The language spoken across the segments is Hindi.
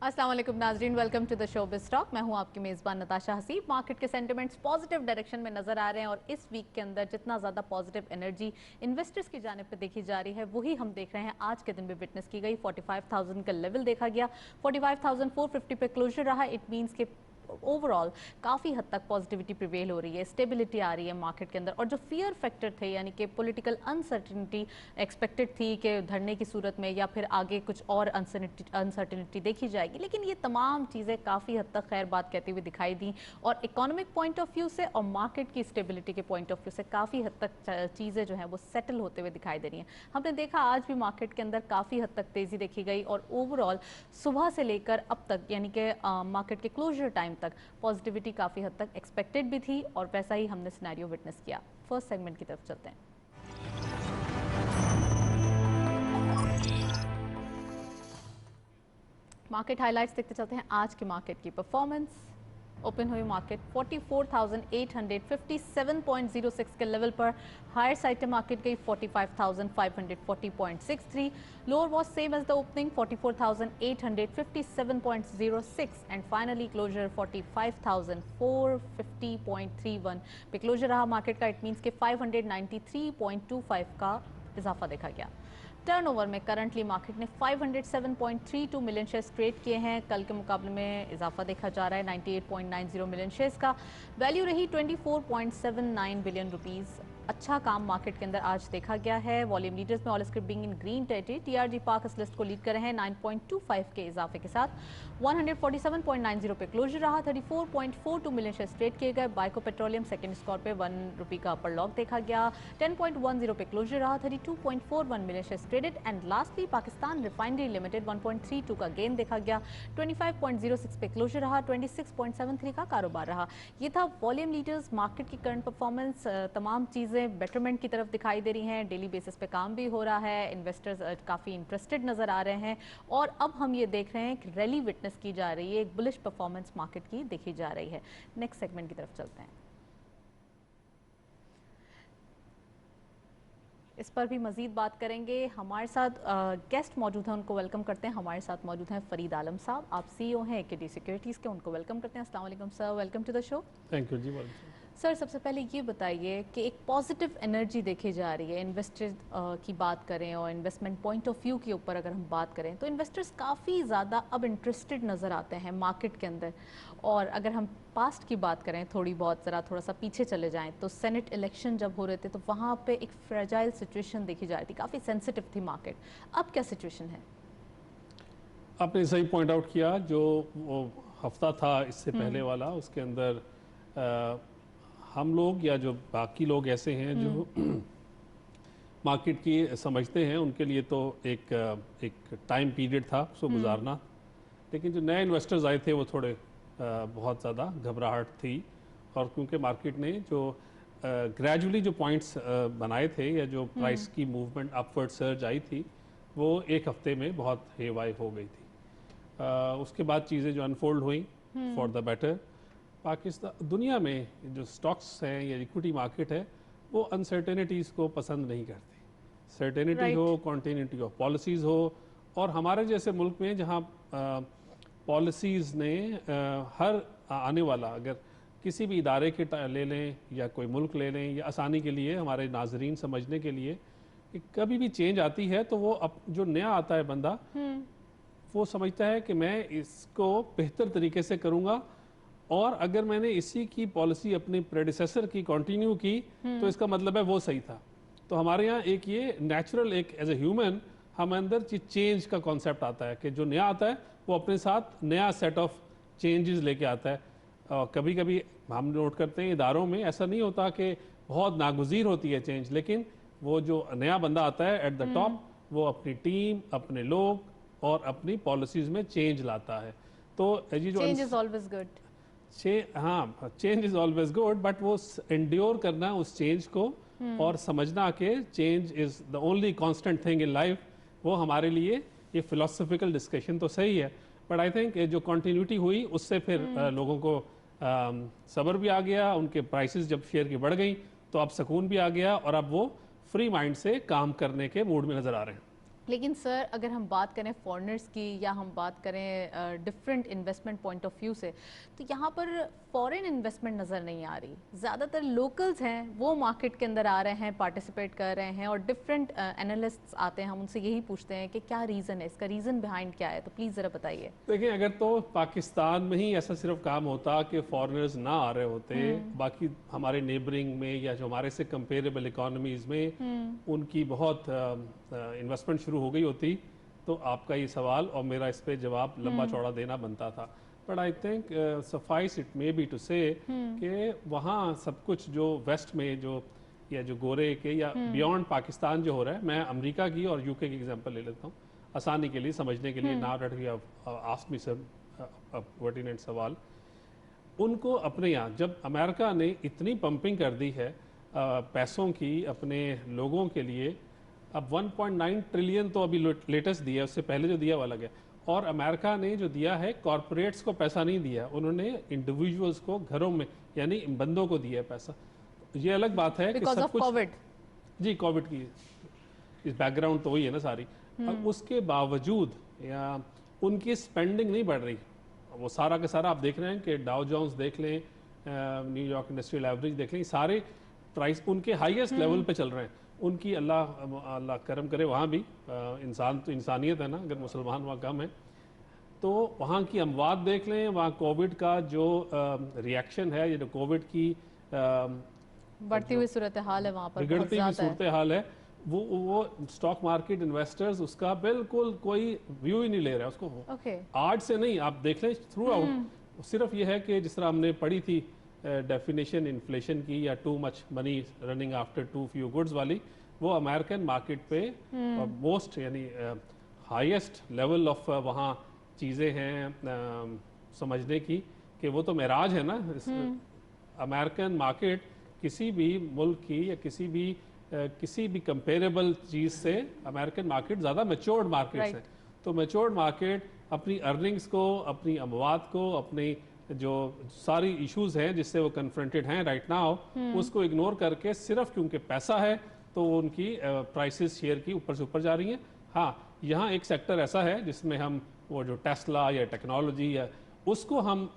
अस्सलाम वालेकुम नाजरीन, welcome to the show biz talk. मैं हूं आपकी मेज़बान नताशा हसीब। मार्केट के सेंटिमेंट्स पॉजिटिव डायरेक्शन में नज़र आ रहे हैं और इस वीक के अंदर जितना ज़्यादा पॉजिटिव एनर्जी इन्वेस्टर्स की जानिब पे देखी जा रही है वही हम देख रहे हैं आज के दिन भी विटनेस की गई। 45,000 का लेवल देखा गया, 45,450 पे क्लोजर रहा। इट मीन्स के ओवरऑल काफ़ी हद तक पॉजिटिविटी प्रिवेल हो रही है, स्टेबिलिटी आ रही है मार्केट के अंदर। और जो फियर फैक्टर थे यानी कि पॉलिटिकल अनसर्टिनिटी एक्सपेक्टेड थी कि धरने की सूरत में या फिर आगे कुछ और अनसर्टिनिटी देखी जाएगी, लेकिन ये तमाम चीज़ें काफ़ी हद तक खैर बात कहती हुई दिखाई दी और इकोनॉमिक पॉइंट ऑफ व्यू से और मार्केट की स्टेबिलिटी के पॉइंट ऑफ व्यू से काफ़ी हद तक चीज़ें जो हैं वो सेटल होते हुए दिखाई दे रही हैं। हमने देखा आज भी मार्केट के अंदर काफ़ी हद तक तेज़ी देखी गई और ओवरऑल सुबह से लेकर अब तक यानी कि मार्केट के क्लोजर टाइम तक पॉजिटिविटी काफ़ी हद तक एक्सपेक्टेड भी थी और वैसा ही हमने सिनेरियो विटनेस किया। फर्स्ट सेगमेंट की तरफ चलते हैं। मार्केट हाइलाइट्स देखते चलते हैं आज की मार्केट की परफॉर्मेंस। ओपन हुई मार्केट 44,857.06 के लेवल पर, हायर साइड पे मार्केट गई 45,540.63, lower was same as the opening 44,857.06 and finally closure 45,450.31 पे क्लोजर रहा मार्केट का। इट मींस के 593.25 का इजाफा देखा गया। टर्नओवर में करंटली मार्केट ने 507.32 मिलियन शेयर्स ट्रेड किए हैं। कल के मुकाबले में इजाफा देखा जा रहा है 98.90 मिलियन शेयर्स का। वैल्यू रही 24.79 बिलियन रुपीस। अच्छा काम मार्केट के अंदर आज देखा गया है। वॉल्यूम लीडर्स में all script being in green territory, TRG park इस लिस्ट को लीड कर रहे हैं 9.25 के इजाफे के साथ। 147.90 पे क्लोजर रहा। 34.42 मिलियन शेयर्स ट्रेड किए गए। बाइको पेट्रोलियम सेकंड स्कोर पे 1 रुपये का अपर लॉक देखा गया। 10.10 पे क्लोजर रहा। 32.41 million shares traded and lastly Pakistan refinery limited 1.32 का गेन देखा गया। 25.06 पे क्लोजर रहा। 26.73 का कारोबार रहा। ये था वॉल्यूम लीडर्स। मार्केट की करंट परफॉर्मेंस, तमाम चीज़ें बेटरमेंट की तरफ दिखाई दे रही हैं। डेली बेसिस पे काम भी हो रहा है, इन्वेस्टर्स काफ़ी इंटरेस्टेड नज़र आ रहे हैं और अब हम ये देख रहे हैं कि रैली विटनेस की जा रही है, एक बुलिश परफॉर्मेंस मार्केट की देखी जा रही है। नेक्स्ट सेगमेंट की तरफ चलते हैं। इस पर भी मजीद बात करेंगे। हमारे साथ गेस्ट मौजूद हैं, उनको वेलकम करते हैं। हमारे साथ मौजूद हैं फरीद आलम साहब, आप सीईओ हैं एकेडी सिक्योरिटीज़ के, उनको वेलकम करते हैं। अस्सलाम वालेकुम sir, welcome to the show. Thank you जी। सर सबसे पहले ये बताइए कि एक पॉजिटिव एनर्जी देखी जा रही है, इन्वेस्टर की बात करें और इन्वेस्टमेंट पॉइंट ऑफ व्यू के ऊपर अगर हम बात करें तो इन्वेस्टर्स काफ़ी ज़्यादा अब इंटरेस्टेड नज़र आते हैं मार्केट के अंदर। और अगर हम पास्ट की बात करें थोड़ी बहुत, ज़रा थोड़ा सा पीछे चले जाएं तो सेनेट इलेक्शन जब हो रहे थे तो वहाँ पे एक फ्रेजाइल सिचुएशन देखी जा रही थी, काफ़ी सेंसिटिव थी मार्केट। अब क्या सिचुएशन है? आपने सही पॉइंट आउट किया। जो वो हफ्ता था इससे पहले वाला, उसके अंदर हम लोग या जो बाकी लोग ऐसे हैं जो मार्केट की समझते हैं, उनके लिए तो एक टाइम पीरियड था उसको गुजारना। लेकिन जो नए इन्वेस्टर्स आए थे वो थोड़े बहुत ज़्यादा घबराहट थी। और क्योंकि मार्केट ने जो ग्रेजुअली जो पॉइंट्स बनाए थे या जो प्राइस की मूवमेंट अपवर्ड सर्ज आई थी वो एक हफ्ते में बहुत हेवाई हो गई थी। उसके बाद चीज़ें जो अनफोल्ड हुई फॉर द बेटर। पाकिस्तान दुनिया में जो स्टॉक्स हैं या इक्विटी मार्केट है वो अनसर्टेनिटीज़ को पसंद नहीं करती। सर्टेनिटी हो, कॉन्टिन्यूटी ऑफ पॉलिसीज़ हो। और हमारे जैसे मुल्क में जहाँ पॉलिसीज़ ने हर आने वाला, अगर किसी भी इदारे के ले लें या कोई मुल्क ले लें, या आसानी के लिए हमारे नाजरीन समझने के लिए कि कभी भी चेंज आती है तो वो जो नया आता है बंदा वो समझता है कि मैं इसको बेहतर तरीके से करूँगा और अगर मैंने इसी की पॉलिसी अपने प्रेडिसेसर की कंटिन्यू की तो इसका मतलब है वो सही था। तो हमारे यहाँ एक ये नेचुरल, एक एज ए ह्यूमन हम अंदर चेंज का कॉन्सेप्ट आता है कि जो नया आता है वो अपने साथ नया सेट ऑफ चेंजेस लेके आता है। और कभी कभी हम नोट करते हैं इदारों में ऐसा नहीं होता कि बहुत नागुज़ीर होती है चेंज, लेकिन वो जो नया बंदा आता है एट द टॉप वो अपनी टीम, अपने लोग और अपनी पॉलिसीज़ में चेंज लाता है। तो ये जो चेंज इज ऑलवेज गुड। हाँ, change is always good, but वो एंड्योर करना उस चेंज को और समझना कि change is the only constant thing in life, वो हमारे लिए ये फिलोसफिकल डिस्कशन तो सही है। बट आई थिंक जो कंटिन्यूटी हुई उससे फिर लोगों को सब्र भी आ गया। उनके प्राइसेस जब शेयर की बढ़ गई तो अब सुकून भी आ गया और अब वो फ्री माइंड से काम करने के मूड में नज़र आ रहे हैं। लेकिन सर अगर हम बात करें फॉरेनर्स की या हम बात करें different investment point of view से, तो यहाँ पर फॉरेन इन्वेस्टमेंट नज़र नहीं आ रही। ज़्यादातर लोकल्स हैं वो मार्केट के अंदर आ रहे हैं, पार्टिसिपेट कर रहे हैं, और डिफरेंट एनालिस्ट्स आते हैं, हम उनसे यही पूछते हैं कि क्या रीज़न है, इसका रीज़न बिहाइंड क्या है, तो प्लीज़ ज़रा बताइए। देखिए, अगर तो पाकिस्तान में ही ऐसा सिर्फ काम होता कि फॉरेनर्स ना आ रहे होते, बाकी हमारे नेबरिंग में या जो हमारे से कंपेरेबल इकोनॉमीज में उनकी बहुत इन्वेस्टमेंट शुरू हो गई होती, तो आपका ये सवाल और मेरा इस पे जवाब लंबा चौड़ा देना बनता था। But I think suffice it may be to say कि वहाँ सब कुछ जो वेस्ट में जो या जो गोरे के या बियॉन्ड पाकिस्तान जो हो रहा है, मैं अमेरिका की और यूके की एग्जांपल ले लेता हूँ आसानी के लिए, समझने के लिए। ना that you asked me some pertinent सवाल। उनको अपने यहाँ जब अमेरिका ने इतनी पंपिंग कर दी है पैसों की अपने लोगों के लिए, अब 1.9 ट्रिलियन तो अभी लेटेस्ट दिया है, उससे पहले जो दिया वो अलग है। और अमेरिका ने जो दिया है कॉरपोरेट्स को पैसा नहीं दिया, उन्होंने इंडिविजुअल्स को घरों में यानी बंदों को दिया है पैसा। ये अलग बात है कि सब कुछ कोविड, जी कोविड की इस बैकग्राउंड तो वही है ना सारी। अब उसके बावजूद या उनकी स्पेंडिंग नहीं बढ़ रही, वो सारा के सारा आप देख रहे हैं कि डाउ जोन्स देख लें, न्यूयॉर्क इंडस्ट्रियल एवरेज देख लें, सारे प्राइस उनके हाईएस्ट लेवल पे चल रहे हैं। उनकी अल्लाह अल्लाह करम करे वहाँ भी, इंसान तो इंसानियत है ना, अगर मुसलमान वहाँ कम है तो वहाँ की अमवात देख लें, वहाँ कोविड का जो रिएक्शन है, ये जो कोविड की बढ़ती हुई सूरत हाल है वहाँ पर, बिगड़ती हुई सूरत हाल है, वो स्टॉक मार्केट इन्वेस्टर्स उसका बिल्कुल कोई व्यू ही नहीं ले रहा है उसको। आज से नहीं, आप देख लें थ्रू आउट। सिर्फ ये है कि जिस तरह हमने पढ़ी थी डेफिनेशन इन्फ्लेशन की या too much money running after two few goods वाली, वो अमेरिकन मार्केट पे मोस्ट यानी हाईएस्ट लेवल ऑफ वहाँ चीज़ें हैं समझने की कि वो तो मेराज है ना। अमेरिकन मार्केट किसी भी मुल्क की या किसी भी कंपेरेबल चीज़ से अमेरिकन मार्केट ज़्यादा मैच्योर्ड मार्केट्स हैं। तो मैच्योर्ड मार्केट अपनी अर्निंग्स को, अपनी अमवात को, अपनी जो सारी इश्यूज हैं जिससे वो कन्फ्रंटेड हैं राइट नाउ, उसको इग्नोर करके सिर्फ क्योंकि पैसा है तो उनकी प्राइसेस शेयर की ऊपर से ऊपर जा रही हैं। हाँ, यहाँ एक सेक्टर ऐसा है जिसमें हम वो जो टेस्ला या टेक्नोलॉजी या उसको हम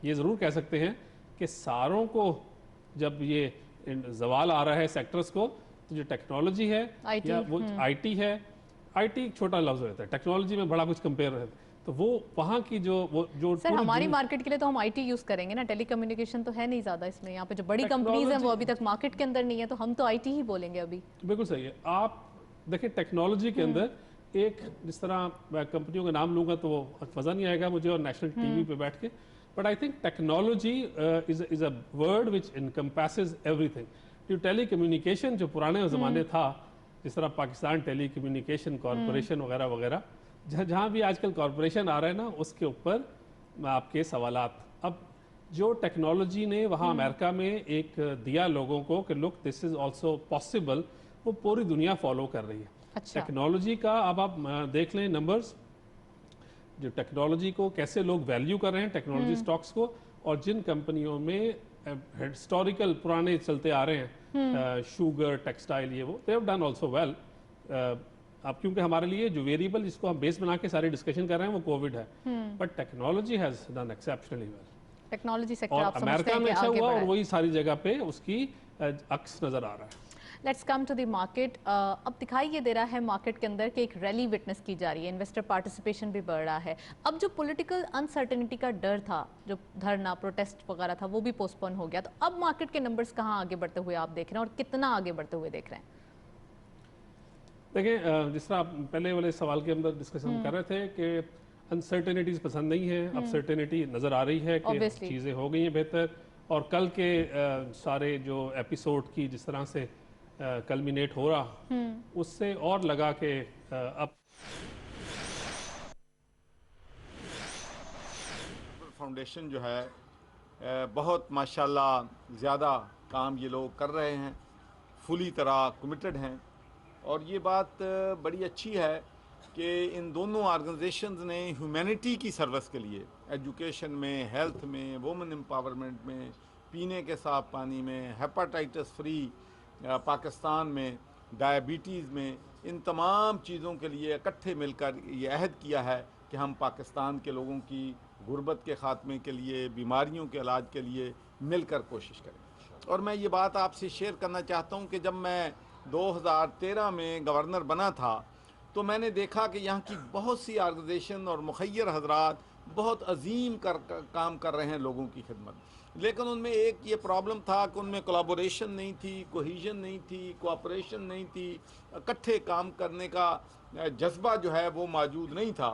ये ज़रूर कह सकते हैं कि सारों को जब ये जवाल आ रहा है सेक्टर्स को, तो जो टेक्नोलॉजी है या वो आईटी है, आईटी एक छोटा लफ्ज होता है, टेक्नोलॉजी में बड़ा कुछ कंपेयर है, तो वो वहाँ की जो सर हमारी मार्केट के लिए तो हम आईटी यूज करेंगे ना, टेलीकम्युनिकेशन तो है नहीं ज्यादा इसमें। यहाँ पे जो बड़ी कंपनीज हैं वो अभी तक मार्केट के अंदर नहीं है, तो हम तो आईटी ही बोलेंगे अभी। बिल्कुल सही है। आप देखिए टेक्नोलॉजी के अंदर एक, जिस तरह मैं कंपनियों का नाम लूंगा तो वो मजा नहीं आएगा मुझे और नेशनल टीवी पे बैठ के, but I think technology is a word which encompasses everything. जो टेलीकम्युनिकेशन जो पुराने ज़माने था, जिस तरह पाकिस्तान टेलीकम्युनिकेशन कॉरपोरेशन वगैरह वगैरह, जहाँ भी आजकल कॉरपोरेशन आ रहा है ना, उसके ऊपर मैं आपके सवालात। अब जो टेक्नोलॉजी ने वहाँ अमेरिका में एक दिया लोगों को कि look this is also possible, वो पूरी दुनिया फॉलो कर रही है। अच्छा। टेक्नोलॉजी का अब आप देख लें नंबर्स, जो टेक्नोलॉजी को कैसे लोग वैल्यू कर रहे हैं टेक्नोलॉजी स्टॉक्स को, और जिन कंपनियों में हिस्टोरिकल पुराने चलते आ रहे हैं शुगर टेक्सटाइल ये वो, they have done also well. अब क्योंकि हमारे लिए जो वेरिएबल जिसको हम बेस बना के सारी डिस्कशन कर रहे हैं वो कोविड है, but technology has done exceptionally well. Technology sector और आप समझते अमेरिका हैं में कि अच्छा आगे हुआ बढ़ा और है। वही सारी जगह पे उसकी अक्स नजर आ रहा है। Let's come to the market. अब दिखाई ये दे रहा है मार्केट के अंदर कि एक रैली विटनेस की जा रही है, इन्वेस्टर पार्टिसिपेशन भी बढ़ रहा है। अब जो पॉलिटिकल अनसर्टेनिटी का डर था, जो धरना प्रोटेस्ट वगैरह था, वो भी पोस्टपोन हो गया, तो अब मार्केट के नंबर्स कहाँ आगे बढ़ते हुए आप देख रहे हैं और कितना आगे बढ़ते हुए देख रहे हैं? देखिए, जिस तरह आप पहले वाले सवाल के अंदर डिस्कशन कर रहे थे कि अनसर्टेनिटीज पसंद नहीं है, अब सर्टेनिटी नजर आ रही है कि चीज़ें हो गई हैं बेहतर, और कल के सारे जो एपिसोड की जिस तरह से कल्मिनेट हो रहा, उससे और लगा कि अब फाउंडेशन जो है बहुत माशाल्लाह ज़्यादा काम ये लोग कर रहे हैं, फुली तरह कमिटेड हैं, और ये बात बड़ी अच्छी है कि इन दोनों ऑर्गेनाइजेशंस ने ह्यूमैनिटी की सर्विस के लिए एजुकेशन में, हेल्थ में, वुमेन एम्पावरमेंट में, पीने के साफ पानी में, हेपेटाइटिस फ्री पाकिस्तान में, डायबिटीज़ में, इन तमाम चीज़ों के लिए इकट्ठे मिलकर ये अहद किया है कि हम पाकिस्तान के लोगों की गुर्बत के ख़ात्मे के लिए, बीमारियों के इलाज के लिए मिलकर कोशिश करें। और मैं ये बात आपसे शेयर करना चाहता हूँ कि जब मैं 2013 में गवर्नर बना था तो मैंने देखा कि यहाँ की बहुत सी ऑर्गेनाइजेशन और मुखय्यर हजरात बहुत अजीम काम कर रहे हैं लोगों की खिदमत, लेकिन उनमें एक ये प्रॉब्लम था कि उनमें कोलैबोरेशन नहीं थी, कोहीजन नहीं थी, कोऑपरेशन नहीं थी, इकट्ठे काम करने का जज्बा जो है वो मौजूद नहीं था।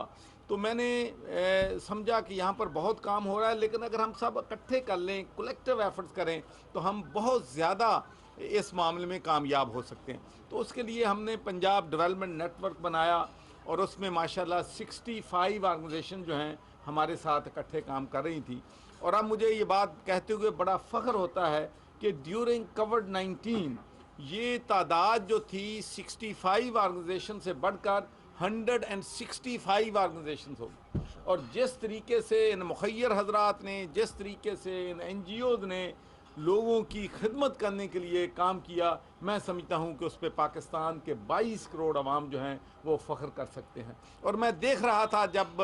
तो मैंने समझा कि यहाँ पर बहुत काम हो रहा है, लेकिन अगर हम सब इकट्ठे कर लें, कलेक्टिव एफर्ट्स करें तो हम बहुत ज़्यादा इस मामले में कामयाब हो सकते हैं। तो उसके लिए हमने पंजाब डेवलपमेंट नेटवर्क बनाया और उसमें माशाल्लाह 65 ऑर्गेनाइजेशन जो हैं हमारे साथ इकट्ठे काम कर रही थी। और अब मुझे ये बात कहते हुए बड़ा फ़ख्र होता है कि ड्यूरिंग कोविड-19 ये तादाद जो थी 65 ऑर्गेनाइजेशन से बढ़कर 165 ऑर्गेनाइजेशन हो गई। और जिस तरीके से इन मुखय्यर हजरात ने, जिस तरीके से इन NGOs ने लोगों की खिदमत करने के लिए काम किया, मैं समझता हूँ कि उस पर पाकिस्तान के 22 करोड़ अवाम जो हैं वो फ़ख्र कर सकते हैं। और मैं देख रहा था जब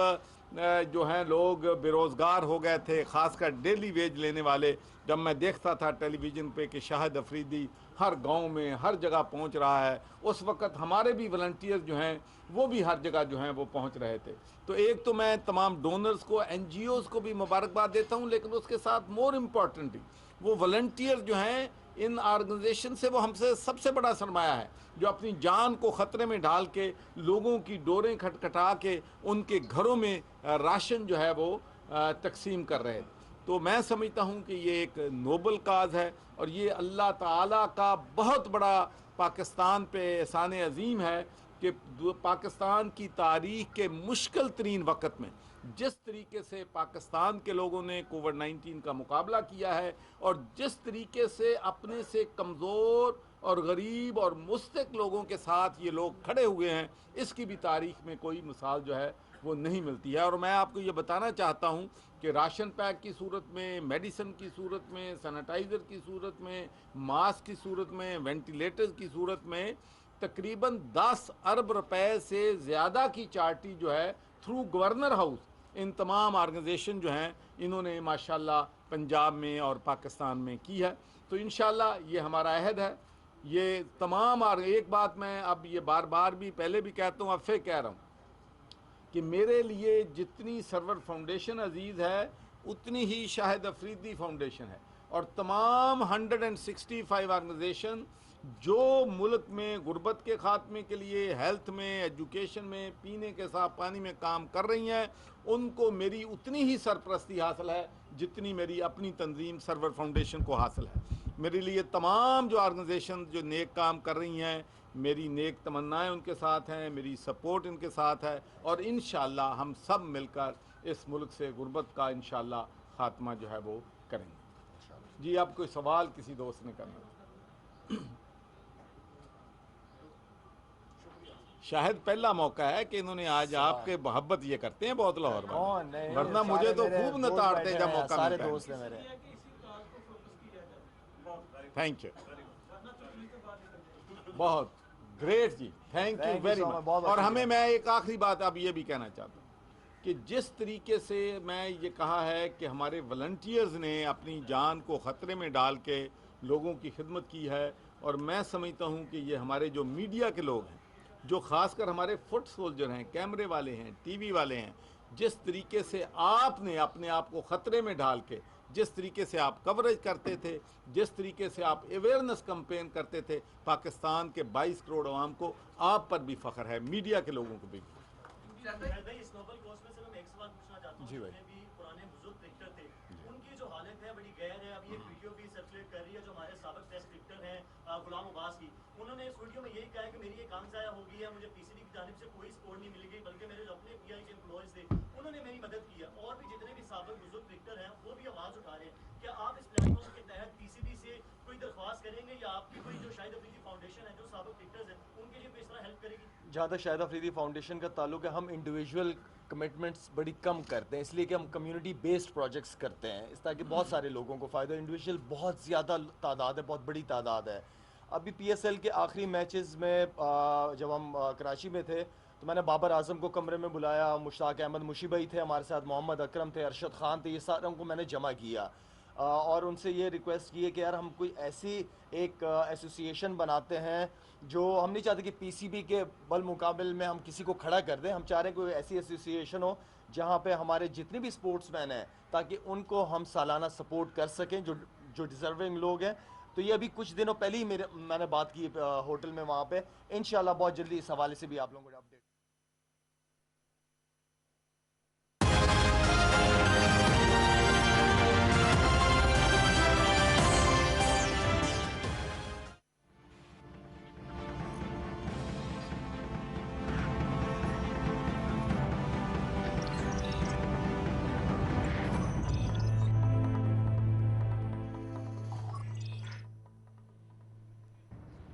जो हैं लोग बेरोज़गार हो गए थे, ख़ासकर डेली वेज लेने वाले, जब मैं देखता था टेलीविज़न पे कि शाहिद अफरीदी हर गांव में हर जगह पहुंच रहा है, उस वक़्त हमारे भी वॉलंटियर्स जो हैं वो भी हर जगह जो हैं वो पहुंच रहे थे। तो एक तो मैं तमाम डोनर्स को, NGOs को भी मुबारकबाद देता हूं, लेकिन उसके साथ मोर इम्पॉर्टेंटली वो वॉलंटियर्स जो हैं इन ऑर्गेनाइजेशन से, वो हमसे सबसे बड़ा सरमाया है, जो अपनी जान को ख़तरे में डाल के लोगों की डोरें खटखटा के उनके घरों में राशन जो है वो तकसीम कर रहे थे। तो मैं समझता हूँ कि ये एक नोबल काज है और ये अल्लाह ताला का बहुत बड़ा पाकिस्तान पे एहसान अजीम है कि पाकिस्तान की तारीख के मुश्किल तरीन वक़्त में जिस तरीके से पाकिस्तान के लोगों ने कोविड-19 का मुकाबला किया है और जिस तरीके से अपने से कमज़ोर और गरीब और मुस्तक लोगों के साथ ये लोग खड़े हुए हैं, इसकी भी तारीख में कोई मिसाल जो है वो नहीं मिलती है। और मैं आपको ये बताना चाहता हूँ कि राशन पैक की सूरत में, मेडिसिन की सूरत में, सैनिटाइज़र की सूरत में, मास्क की सूरत में, वेंटिलेटर्स की सूरत में तकरीबन 10 अरब रुपए से ज़्यादा की चार्टी जो है थ्रू गवर्नर हाउस इन तमाम ऑर्गेनाइजेशन जो हैं इन्होंने माशाल्लाह पंजाब में और पाकिस्तान में की है। तो इंशाल्लाह ये हमारा अहद है। ये तमाम एक बात मैं अब ये बार बार भी पहले भी कहता हूँ, अब फिर कह रहा हूँ कि मेरे लिए जितनी सरवर फाउंडेशन अजीज़ है उतनी ही शाहिद अफरीदी फाउंडेशन है। और तमाम 165 ऑर्गेनाइजेशन जो मुल्क में गुर्बत के ख़ात्मे के लिए, हेल्थ में, एजुकेशन में, पीने के साफ पानी में काम कर रही हैं, उनको मेरी उतनी ही सरपरस्ती हासिल है जितनी मेरी अपनी तंजीम सरवर फाउंडेशन को हासिल है। मेरे लिए तमाम जो ऑर्गेनाइजेशन जो नेक काम कर रही हैं, मेरी नेक तमन्नाएं उनके साथ हैं, मेरी सपोर्ट उनके साथ है और इंशाअल्लाह हम सब मिलकर इस मुल्क से गुर्बत का इंशाअल्लाह ख़ात्मा जो है वो करेंगे। जी, आप कोई सवाल किसी दोस्त ने करना? शायद पहला मौका है कि इन्होंने आज आपके मोहब्बत ये करते हैं बहुत लाहौर में, वरना मुझे तो खूब नतारते जब मौका मिलता है। थैंक यू, बहुत ग्रेट जी, थैंक यू वेरी मच। और हमें, मैं एक आखिरी बात अब ये भी कहना चाहता हूँ कि जिस तरीके से मैं ये कहा है कि हमारे वॉलंटियर्स ने अपनी जान को ख़तरे में डाल के लोगों की खिदमत की है, और मैं समझता हूँ कि ये हमारे जो मीडिया के लोग हैं, जो ख़ासकर हमारे फुट सोल्जर हैं, कैमरे वाले हैं, टीवी वाले हैं, जिस तरीके से आपने अपने आप को ख़तरे में डाल के जिस तरीके से आप कवरेज करते थे, जिस तरीके से आप अवेयरनेस कैंपेन करते थे पाकिस्तान के 22 करोड़ आवाम को, आप पर भी फ़ख्र है, मीडिया के लोगों को भी। जी भाई, पुराने बुजुर्ग क्रिकेटर थे, उनकी जो हालत है बड़ी गैर है। अभी एक वीडियो भी सर्कुलेट कर रही है जो हमारे साबिक टेस्ट क्रिकेटर हैं गुलाम अब्बास की। उन्होंने इस वीडियो में यही कहा है कि मेरी एक आंख ज़ाया हो गई है, मुझे PCB की जानिब से कोई सपोर्ट नहीं मिली गई, बल्कि मेरे जो अपने PI के एम्प्लॉयज़ थे उन्होंने मेरी मदद की है। और भी जितने भी साबिक बुजुर्ग क्रिकेटर हैं वो भी आवाज़ उठा रहे हैं। क्या आप इस प्लेटफॉर्म के तहत PCB से कोई दरख्वास्त करेंगे या आपकी कोई जो शाहिद अफरीदी फाउंडेशन है जो साबिक क्रिकेटर्स हैं उनके लिए कोई इस तरह हेल्प करेगी? जहाँ तक शाहिद अफरीदी फाउंडेशन का ताल्लुक है, हम इंडिविजुअल कमिटमेंट्स बड़ी कम करते हैं, इसलिए कि हम कम्युनिटी बेस्ड प्रोजेक्ट्स करते हैं, इस ताकि बहुत सारे लोगों को फ़ायदा। इंडिविजुअल बहुत ज़्यादा तादाद है, बहुत बड़ी तादाद है। अभी PSL के आखिरी मैचेस में जब हम कराची में थे तो मैंने बाबर आजम को कमरे में बुलाया, मुश्ताक अहमद मुशी भाई थे हमारे साथ, मोहम्मद अकरम थे, अरशद खान थे, ये सारों को मैंने जमा किया और उनसे ये रिक्वेस्ट की है कि यार हम कोई ऐसी एक एसोसिएशन बनाते हैं जो हम नहीं चाहते कि PCB के बल मुकाबले में हम किसी को खड़ा कर दें, हम चाह रहे हैं कोई ऐसी एसोसिएशन हो जहाँ पे हमारे जितने भी स्पोर्ट्समैन हैं ताकि उनको हम सालाना सपोर्ट कर सकें जो डिज़र्विंग लोग हैं। तो ये अभी कुछ दिनों पहले ही मैंने बात की होटल में वहाँ पे, इंशाल्लाह बहुत जल्दी इस हवाले से भी आप लोगों को अपडेट।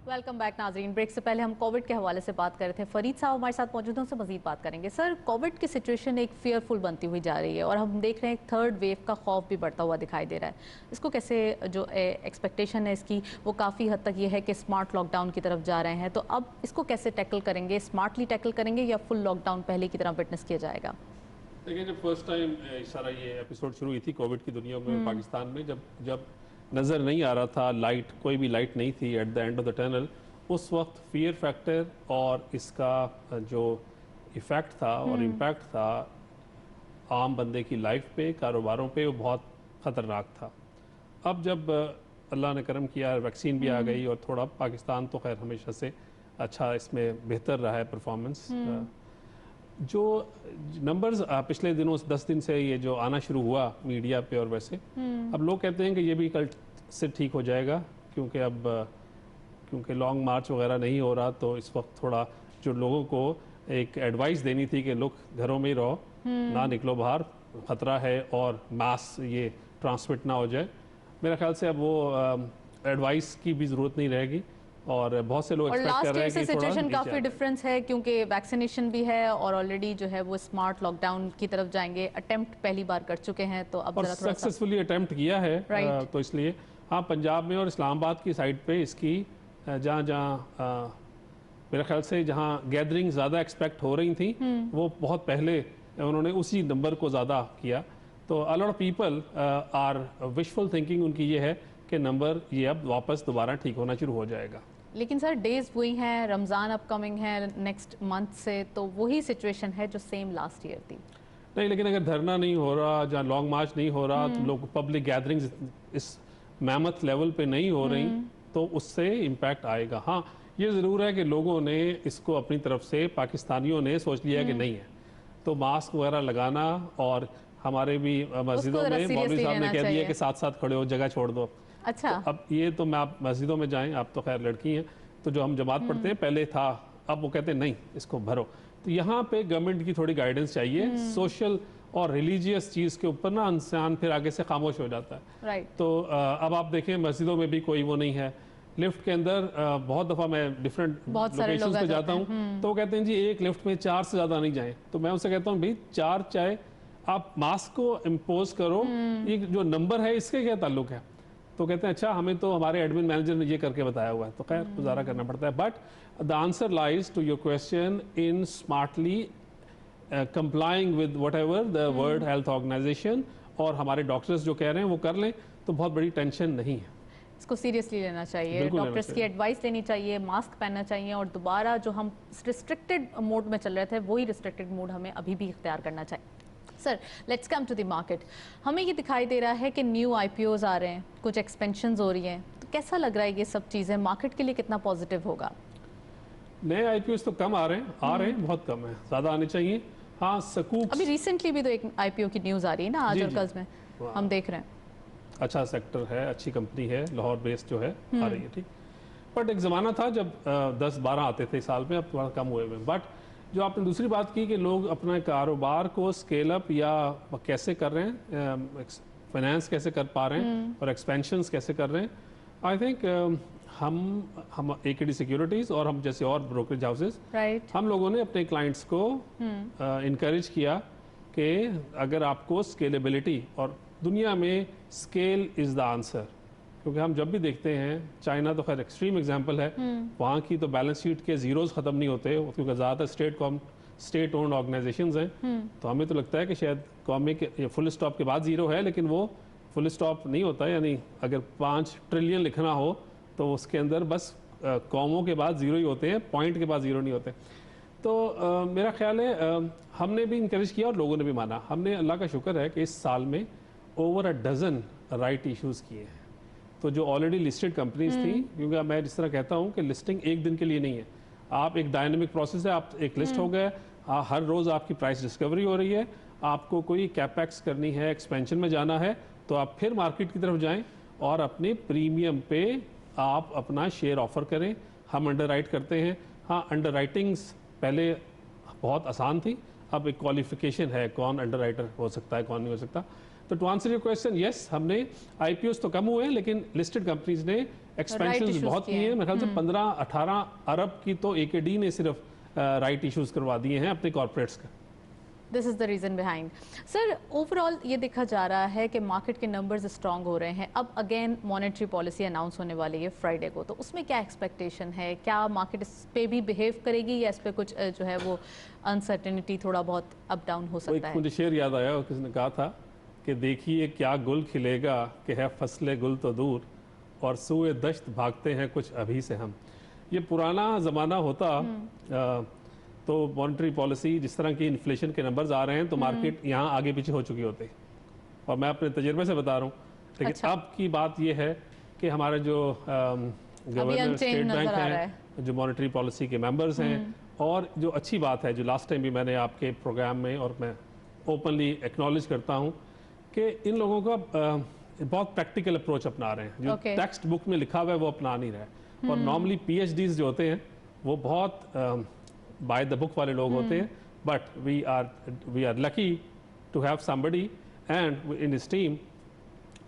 वेलकम बैक नाजरीन। ब्रेक से पहले हम कोविड के हवाले से बात कर रहे थे। फरीद साहब हमारे साथ मौजूद हैं, उनसे मजीद बात करेंगे। सर, कोविड की सिचुएशन एक फेयरफुल बनती हुई जा रही है और हम देख रहे हैं एक थर्ड वेव का खौफ भी बढ़ता हुआ दिखाई दे रहा है। इसको कैसे, जो एक्सपेक्टेशन है इसकी वो काफ़ी हद तक ये है कि स्मार्ट लॉकडाउन की तरफ जा रहे हैं, तो अब इसको कैसे टैकल करेंगे? स्मार्टली टैकल करेंगे या फुल लॉकडाउन पहले की तरह विटनेस किया जाएगा? देखिए, जब फर्स्ट टाइम सारा ये एपिसोड शुरू हुई थी कोविड की दुनिया में, पाकिस्तान में, जब नज़र नहीं आ रहा था लाइट, कोई भी लाइट नहीं थी at the end of the tunnel, उस वक्त फियर फैक्टर और इसका जो इफ़ेक्ट था और इम्पैक्ट था आम बंदे की लाइफ पे, कारोबारों पे, वो बहुत ख़तरनाक था। अब जब अल्लाह ने करम किया, वैक्सीन भी आ गई और थोड़ा पाकिस्तान तो खैर हमेशा से अच्छा इसमें बेहतर रहा है परफॉर्मेंस। जो नंबर्स पिछले दिनों 10 दिन से ये जो आना शुरू हुआ मीडिया पे और वैसे, अब लोग कहते हैं कि ये भी कल से ठीक हो जाएगा क्योंकि लॉन्ग मार्च वगैरह नहीं हो रहा, तो इस वक्त थोड़ा जो लोगों को एक एडवाइस देनी थी कि लोग घरों में ही रहो, ना निकलो बाहर, ख़तरा है और मास ये ट्रांसमिट ना हो जाए। मेरा ख्याल से अब वो एडवाइस की भी ज़रूरत नहीं रहेगी और बहुत से लोग एक्सपेक्ट कर रहे हैं कि सिचुएशन काफ़ी डिफरेंस है क्योंकि वैक्सीनेशन भी है और ऑलरेडी जो है वो स्मार्ट लॉकडाउन की तरफ जाएंगे। अटेम्प्ट पहली बार कर चुके हैं, तो अब सक्सेसफुली अटेम्प्ट किया है, तो इसलिए हाँ, पंजाब में और इस्लामाबाद की साइड पे इसकी जहाँ मेरे ख्याल से जहाँ गैदरिंग ज़्यादा एक्सपेक्ट हो रही थी, वो बहुत पहले उन्होंने उसी नंबर को ज़्यादा किया। तो a lot of people are wishful thinking उनकी ये है कि नंबर ये अब वापस दोबारा ठीक होना शुरू हो जाएगा। लेकिन सर, डेज वही हैं, रमज़ान अपकमिंग है नेक्स्ट मंथ से, तो वही सिचुएशन है जो सेम लास्ट ईयर थी। नहीं, लेकिन अगर धरना नहीं हो रहा, जहाँ लॉन्ग मार्च नहीं हो रहा, तो लोग पब्लिक गैदरिंग्स इस मैमथ लेवल पे नहीं हो रही, तो उससे इम्पैक्ट आएगा। हाँ, ये ज़रूर है कि लोगों ने इसको अपनी तरफ से, पाकिस्तानियों ने सोच लिया कि नहीं है, तो मास्क वगैरह लगाना, और हमारे भी मस्जिदों में मौलवी साहब ने कह दिया कि साथ साथ खड़े हो, जगह छोड़ दो। अच्छा, तो अब ये तो मैं, आप मस्जिदों में जाएं, आप तो खैर लड़की हैं, तो जो हम जमात पढ़ते हैं पहले था, अब वो कहते हैं नहीं, इसको भरो। तो यहाँ पे गवर्नमेंट की थोड़ी गाइडेंस चाहिए। सोशल और रिलीजियस चीज़ के ऊपर ना इंसान फिर आगे से खामोश हो जाता है। राइट। तो अब आप देखें मस्जिदों में भी कोई वो नहीं है। लिफ्ट के अंदर बहुत दफ़ा मैं डिफरेंट लोकेशंस पे जाता हूँ, तो वो कहते हैं जी एक लिफ्ट में 4 से ज़्यादा नहीं जाएं। तो मैं उनसे कहता हूँ भाई 4 चाहे आप मास्क को इम्पोज करो, ये जो नंबर है इसके क्या ताल्लुक है? तो कहते हैं अच्छा, हमें तो हमारे एडमिन मैनेजर ने ये करके बताया हुआ है। तो खैर गुजारा करना पड़ता है। But the answer lies to your question in smartly complying with whatever the world health organization, और हमारे डॉक्टर्स जो कह रहे हैं वो कर लें, तो बहुत बड़ी टेंशन नहीं है। इसको सीरियसली लेना चाहिए, डॉक्टर्स की एडवाइस लेनी चाहिए, मास्क पहनना चाहिए, और दोबारा जो हम रिस्ट्रिक्टेड मोड में चल रहे थे वही रिस्ट्रिक्टेड मोड हमें अभी भी इख्तियार करना चाहिए। Sir, let's come to the market. हमें ये दिखाई दे रहा है कि न्यू IPOs आ रहे हैं, कुछ एक्सपेंशंस हो रही हैं, तो कैसा लग रहा है ये सब चीज़ें मार्केट के लिए कितना पॉजिटिव होगा? नए IPOs तो कम आ रहे हैं, बहुत कम है, ज़्यादा आने चाहिए। हाँ, सकूक अभी रिसेंटली भी तो एक IPO की न्यूज़ आ रही है ना, आज और कल में हम देख रहे हैं। अच्छा सेक्टर है, अच्छी कंपनी है, लाहौर बेस्ड जो है, आ रही है, ठीक। बट एक ज़माना था जब 10-12 आते थे साल में, अब थोड़ा कम हुए हुए। बट जो आपने दूसरी बात की कि लोग अपना कारोबार को स्केल अप या कैसे कर रहे हैं, फाइनेंस कैसे कर पा रहे हैं और एक्सपेंशंस कैसे कर रहे हैं, आई थिंक हम AKD सिक्योरिटीज़ और हम जैसे और ब्रोकरेज हाउसेस, हम लोगों ने अपने क्लाइंट्स को इनकरेज किया कि अगर आपको स्केलेबिलिटी, और दुनिया में स्केल इज़ द आंसर, क्योंकि हम जब भी देखते हैं, चाइना तो खैर एक्सट्रीम एग्जांपल है, वहाँ की तो बैलेंस शीट के जीरोस ख़त्म नहीं होते, क्योंकि ज़्यादातर स्टेट ओन्ड ऑर्गेनाइजेशंस हैं। तो हमें तो लगता है कि शायद कौमी के फुल स्टॉप के बाद ज़ीरो है, लेकिन वो फुल स्टॉप नहीं होता। यानी अगर 5 ट्रिलियन लिखना हो तो उसके अंदर बस कौमों के बाद ज़ीरो ही होते हैं, पॉइंट के बाद ज़ीरो नहीं होते। तो मेरा ख्याल है हमने भी इंकरेज किया और लोगों ने भी माना। हमने, अल्लाह का शुक्र है कि इस साल में over a dozen right issues किए हैं। तो जो ऑलरेडी लिस्टेड कंपनीज थी, क्योंकि मैं जिस तरह कहता हूँ कि लिस्टिंग एक दिन के लिए नहीं है, आप एक डायनेमिक प्रोसेस है, आप एक लिस्ट हो गए, हर रोज़ आपकी प्राइस डिस्कवरी हो रही है, आपको कोई कैपेक्स करनी है, एक्सपेंशन में जाना है, तो आप फिर मार्केट की तरफ जाएं और अपने प्रीमियम पे आप अपना शेयर ऑफर करें। हम अंडर राइट करते हैं। हाँ, अंडर राइटिंग्स पहले बहुत आसान थी, अब एक क्वालिफिकेशन है, कौन अंडर राइटर हो सकता है, कौन नहीं हो सकता। तो to answer your question, yes, हमने IPOs तो कम हुए हैं, लेकिन लिस्टेड कंपनीज ने एक्सपेंशन बहुत किए हैं। मेरे ख्याल से 15-18 अरब की तो AKD ने सिर्फ राइट इश्यूज करवा दिए हैं अपने कॉर्पोरेट्स का। This is the reason behind. Sir, overall ये देखा जा रहा है कि मार्केट के नंबर्स स्ट्रांग हो रहे हैं। अब अगेन मॉनेटरी पॉलिसी अनाउंस होने वाली है फ्राइडे को, तो उसमें क्या एक्सपेक्टेशन है? क्या मार्केट इस पे भी बिहेव करेगी या इस पे कुछ जो है वो अनसर्टेनिटी थोड़ा बहुत अप डाउन हो सकता है? मुझे शेर याद आया, किसने कहा था कि देखिए क्या गुल खिलेगा कि है फसले गुल तो दूर और सुए दश्त भागते हैं कुछ अभी से हम। ये पुराना ज़माना होता तो मॉनेटरी पॉलिसी जिस तरह की इन्फ्लेशन के नंबर्स आ रहे हैं तो मार्केट यहाँ आगे पीछे हो चुकी होती, और मैं अपने तजर्बे से बता रहा हूँ। लेकिन अच्छा। अब की बात ये है कि हमारे जो गवर्नर स्टेट बैंक हैं, जो मॉनेटरी पॉलिसी के मेंबर्स हैं, और जो अच्छी बात है, जो लास्ट टाइम भी मैंने आपके प्रोग्राम में और मैं ओपनली एक्नॉलेज करता हूँ कि इन लोगों का बहुत प्रैक्टिकल अप्रोच अपना रहे हैं। जो टेक्स्ट बुक में लिखा हुआ है वो अपना नहीं रहे। और नॉर्मली PhDs जो होते हैं वो बहुत बाय द बुक वाले लोग होते हैं, but we are lucky to have somebody and in his team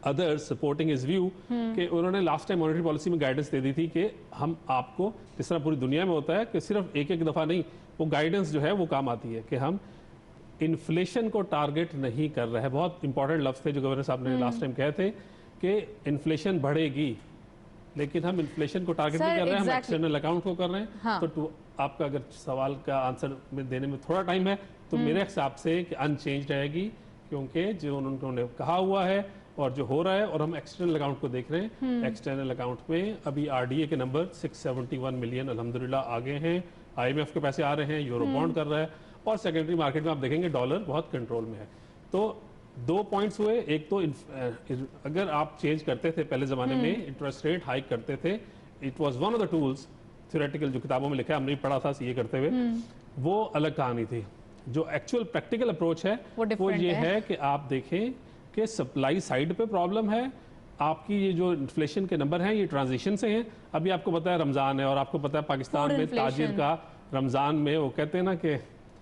others supporting his view कि उन्होंने लास्ट टाइम मॉनेटरी पॉलिसी में गाइडेंस दे दी थी कि हम आपको, जिस तरह पूरी दुनिया में होता है कि सिर्फ एक दफ़ा नहीं, वो गाइडेंस जो है वो काम आती है कि हम इन्फ्लेशन को टारगेट नहीं कर रहे हैं। बहुत इंपॉर्टेंट लफ्ज़ थे जो गवर्नर साहब ने लास्ट टाइम कहे थे कि इन्फ्लेशन बढ़ेगी, लेकिन हम इन्फ्लेशन को टारगेट नहीं कर रहे हैं, हम एक्सटर्नल अकाउंट को कर रहे हैं। हाँ। तो आपका अगर सवाल का आंसर में देने में थोड़ा टाइम है तो मेरे हिसाब से कि अनचेंज रहेगी, क्योंकि जो उन्होंने कहा हुआ है और जो हो रहा है, और हम एक्सटर्नल अकाउंट को देख रहे हैं। एक्सटर्नल अकाउंट में अभी RDA के नंबर 671 मिलियन अल्हम्दुलिल्लाह आगे हैं, IMF के पैसे आ रहे हैं, यूरो बॉन्ड कर रहा है, और सेकेंडरी मार्केट में आप देखेंगे डॉलर बहुत कंट्रोल में है। तो 2 पॉइंट्स हुए। एक तो अगर आप चेंज करते थे पहले ज़माने में, इंटरेस्ट रेट हाइक करते थे, it was one of the tools, theoretical जो किताबों में लिखा है, हमने भी पढ़ा था ये करते हुए, वो अलग कहानी थी। जो एक्चुअल प्रैक्टिकल अप्रोच है वो ये है कि आप देखें कि सप्लाई साइड पे प्रॉब्लम है। आपकी ये जो इन्फ्लेशन के नंबर हैं ये ट्रांजिशन से हैं। अभी आपको पता है रमज़ान है, और आपको पता है पाकिस्तान में ताजिर का रमज़ान में वो कहते हैं ना कि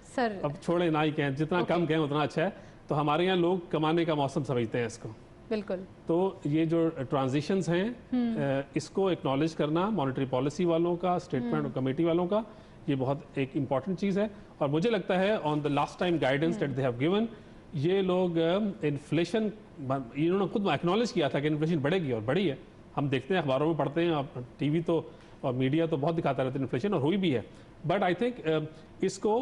सर अब छोड़े ना ही कहें, जितना कम कहें उतना अच्छा है। तो हमारे यहाँ लोग कमाने का मौसम समझते हैं इसको। बिल्कुल। तो ये जो ट्रांजिशंस हैं इसको एक्नॉलेज करना मॉनेटरी पॉलिसी वालों का, स्टेटमेंट और कमेटी वालों का, ये बहुत एक इम्पॉर्टेंट चीज़ है। और मुझे लगता है on the last time guidance that they have given, ये लोग इन्फ्लेशन, इन्होंने खुद एक्नॉलेज किया था कि इन्फ्लेशन बढ़ेगी और बढ़ी है। हम देखते हैं, अखबारों में पढ़ते हैं, TV तो और मीडिया तो बहुत दिखाता रहता है इन्फ्लेशन, और हुई भी है। बट आई थिंक इसको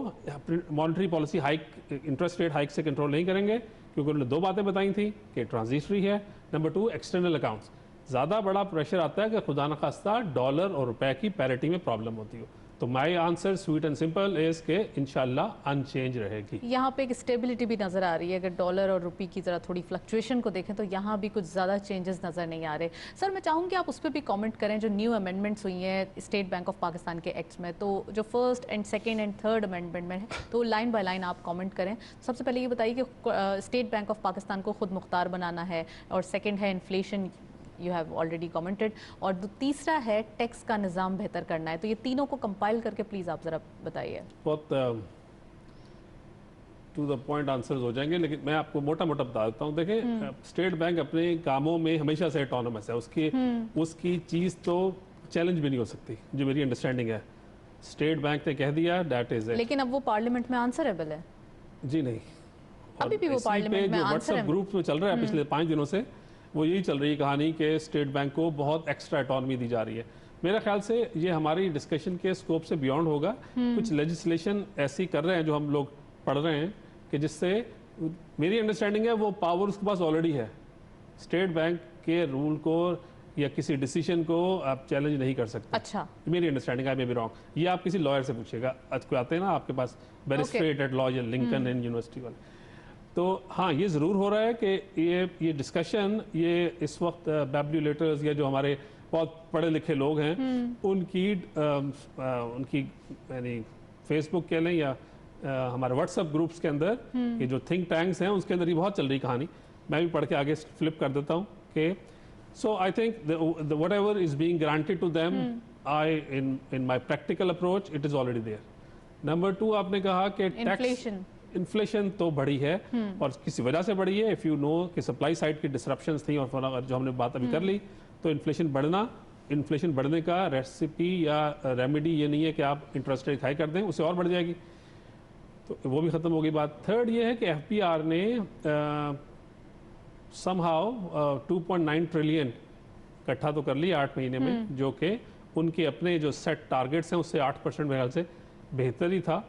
monetary policy hike, interest rate hike से कंट्रोल नहीं करेंगे, क्योंकि उन्होंने 2 बातें बताई थी कि ट्रांजिशनरी है, नंबर 2 एक्सटर्नल अकाउंट्स। ज़्यादा बड़ा प्रेशर आता है कि खुदा न खास्ता डॉलर और रुपए की पैरिटी में प्रॉब्लम होती हो। तो my answer sweet and simple is के इंशाल्लाह अनचेंज रहेगी। यहाँ पे एक स्टेबिलिटी भी नज़र आ रही है। अगर डॉलर और रुपये की ज़रा थोड़ी फ्लक्चुएशन को देखें तो यहाँ भी कुछ ज़्यादा चेंजेस नज़र नहीं आ रहे। सर, मैं चाहूँगी आप उस पर भी कमेंट करें जो न्यू अमेंडमेंट्स हुई हैं स्टेट बैंक ऑफ पाकिस्तान के एक्ट्स में। तो जो first and second and third amendment में है, तो लाइन बाय लाइन आप कमेंट करें। सबसे पहले ये बताइए कि स्टेट बैंक ऑफ पाकिस्तान को खुद मुख्तार बनाना है, और सेकेंड है inflation, you have already commented, और तीसरा है टैक्स का निज़ाम बेहतर करना है। तो ये तीनों को कंपाइल करके प्लीज़ आप ज़रा बताइए। बहुत टू द पॉइंट आंसर्स हो जाएंगे, लेकिन मैं आपको मोटा मोटा बता देता हूँ। देखें, स्टेट बैंक अपने कामों में हमेशा से ऑटोनोमस है, उसकी चीज़ तो चैलेंज भी नहीं हो सकती, जो मेरी अंडरस्टैंडिंग है। स्टेट बैंक ने कह दिया दैट इज इट। लेकिन अब वो पार्लियामेंट में आंसरेबल है? जी नहीं, अभी भी वो पार्लियामेंट में आंसर ग्रुप में चल रहा है पिछले 5 दिनों से, वो यही चल रही है कहानी कि स्टेट बैंक को बहुत एक्स्ट्रा ऑटोनॉमी दी जा रही है। मेरा ख्याल से ये हमारी डिस्कशन के स्कोप से बियॉन्ड होगा। कुछ लेजिस्लेशन ऐसी कर रहे हैं जो हम लोग पढ़ रहे हैं कि जिससे, मेरी अंडरस्टैंडिंग है वो पावर उसके पास ऑलरेडी है। स्टेट बैंक के रूल को या किसी डिसीजन को आप चैलेंज नहीं कर सकते। अच्छा, मेरी understanding, I may be wrong. ये आप किसी लॉयर से पूछिएगा, कोई आते हैं ना आपके पास बैरिस्ट्रेट एट लॉ या लिंकन इन यूनिवर्सिटी वाले। तो हाँ, ये ज़रूर हो रहा है कि ये डिस्कशन ये इस वक्त बैब्यूलेटर्स या जो हमारे बहुत पढ़े लिखे लोग हैं उनकी यानी फेसबुक कह लें या हमारे व्हाट्सएप ग्रुप्स के अंदर ये जो थिंक टैंक्स हैं उसके अंदर ये बहुत चल रही कहानी। मैं भी पढ़ के आगे फ्लिप कर देता हूँ कि so I think whatever is being granted to them, I in my practical approach it is already there. Number 2, आपने कहा कि टैक्स इन्फ्लेशन तो बढ़ी है और किसी वजह से बढ़ी है। इफ़ यू नो कि सप्लाई साइड की डिसरप्शंस थी और जो हमने बात अभी कर ली, तो इन्फ्लेशन बढ़ने का रेसिपी या रेमेडी ये नहीं है कि आप इंटरेस्ट रेट हाई कर दें, उससे और बढ़ जाएगी, तो वो भी ख़त्म हो गई बात। थर्ड ये है कि एफपीआर ने समहाउ 2.9 ट्रिलियन इकट्ठा तो कर लिया 8 महीने में, जो कि उनके अपने जो सेट टारगेट्स हैं उससे 8% मेरे ख्याल से बेहतर ही था।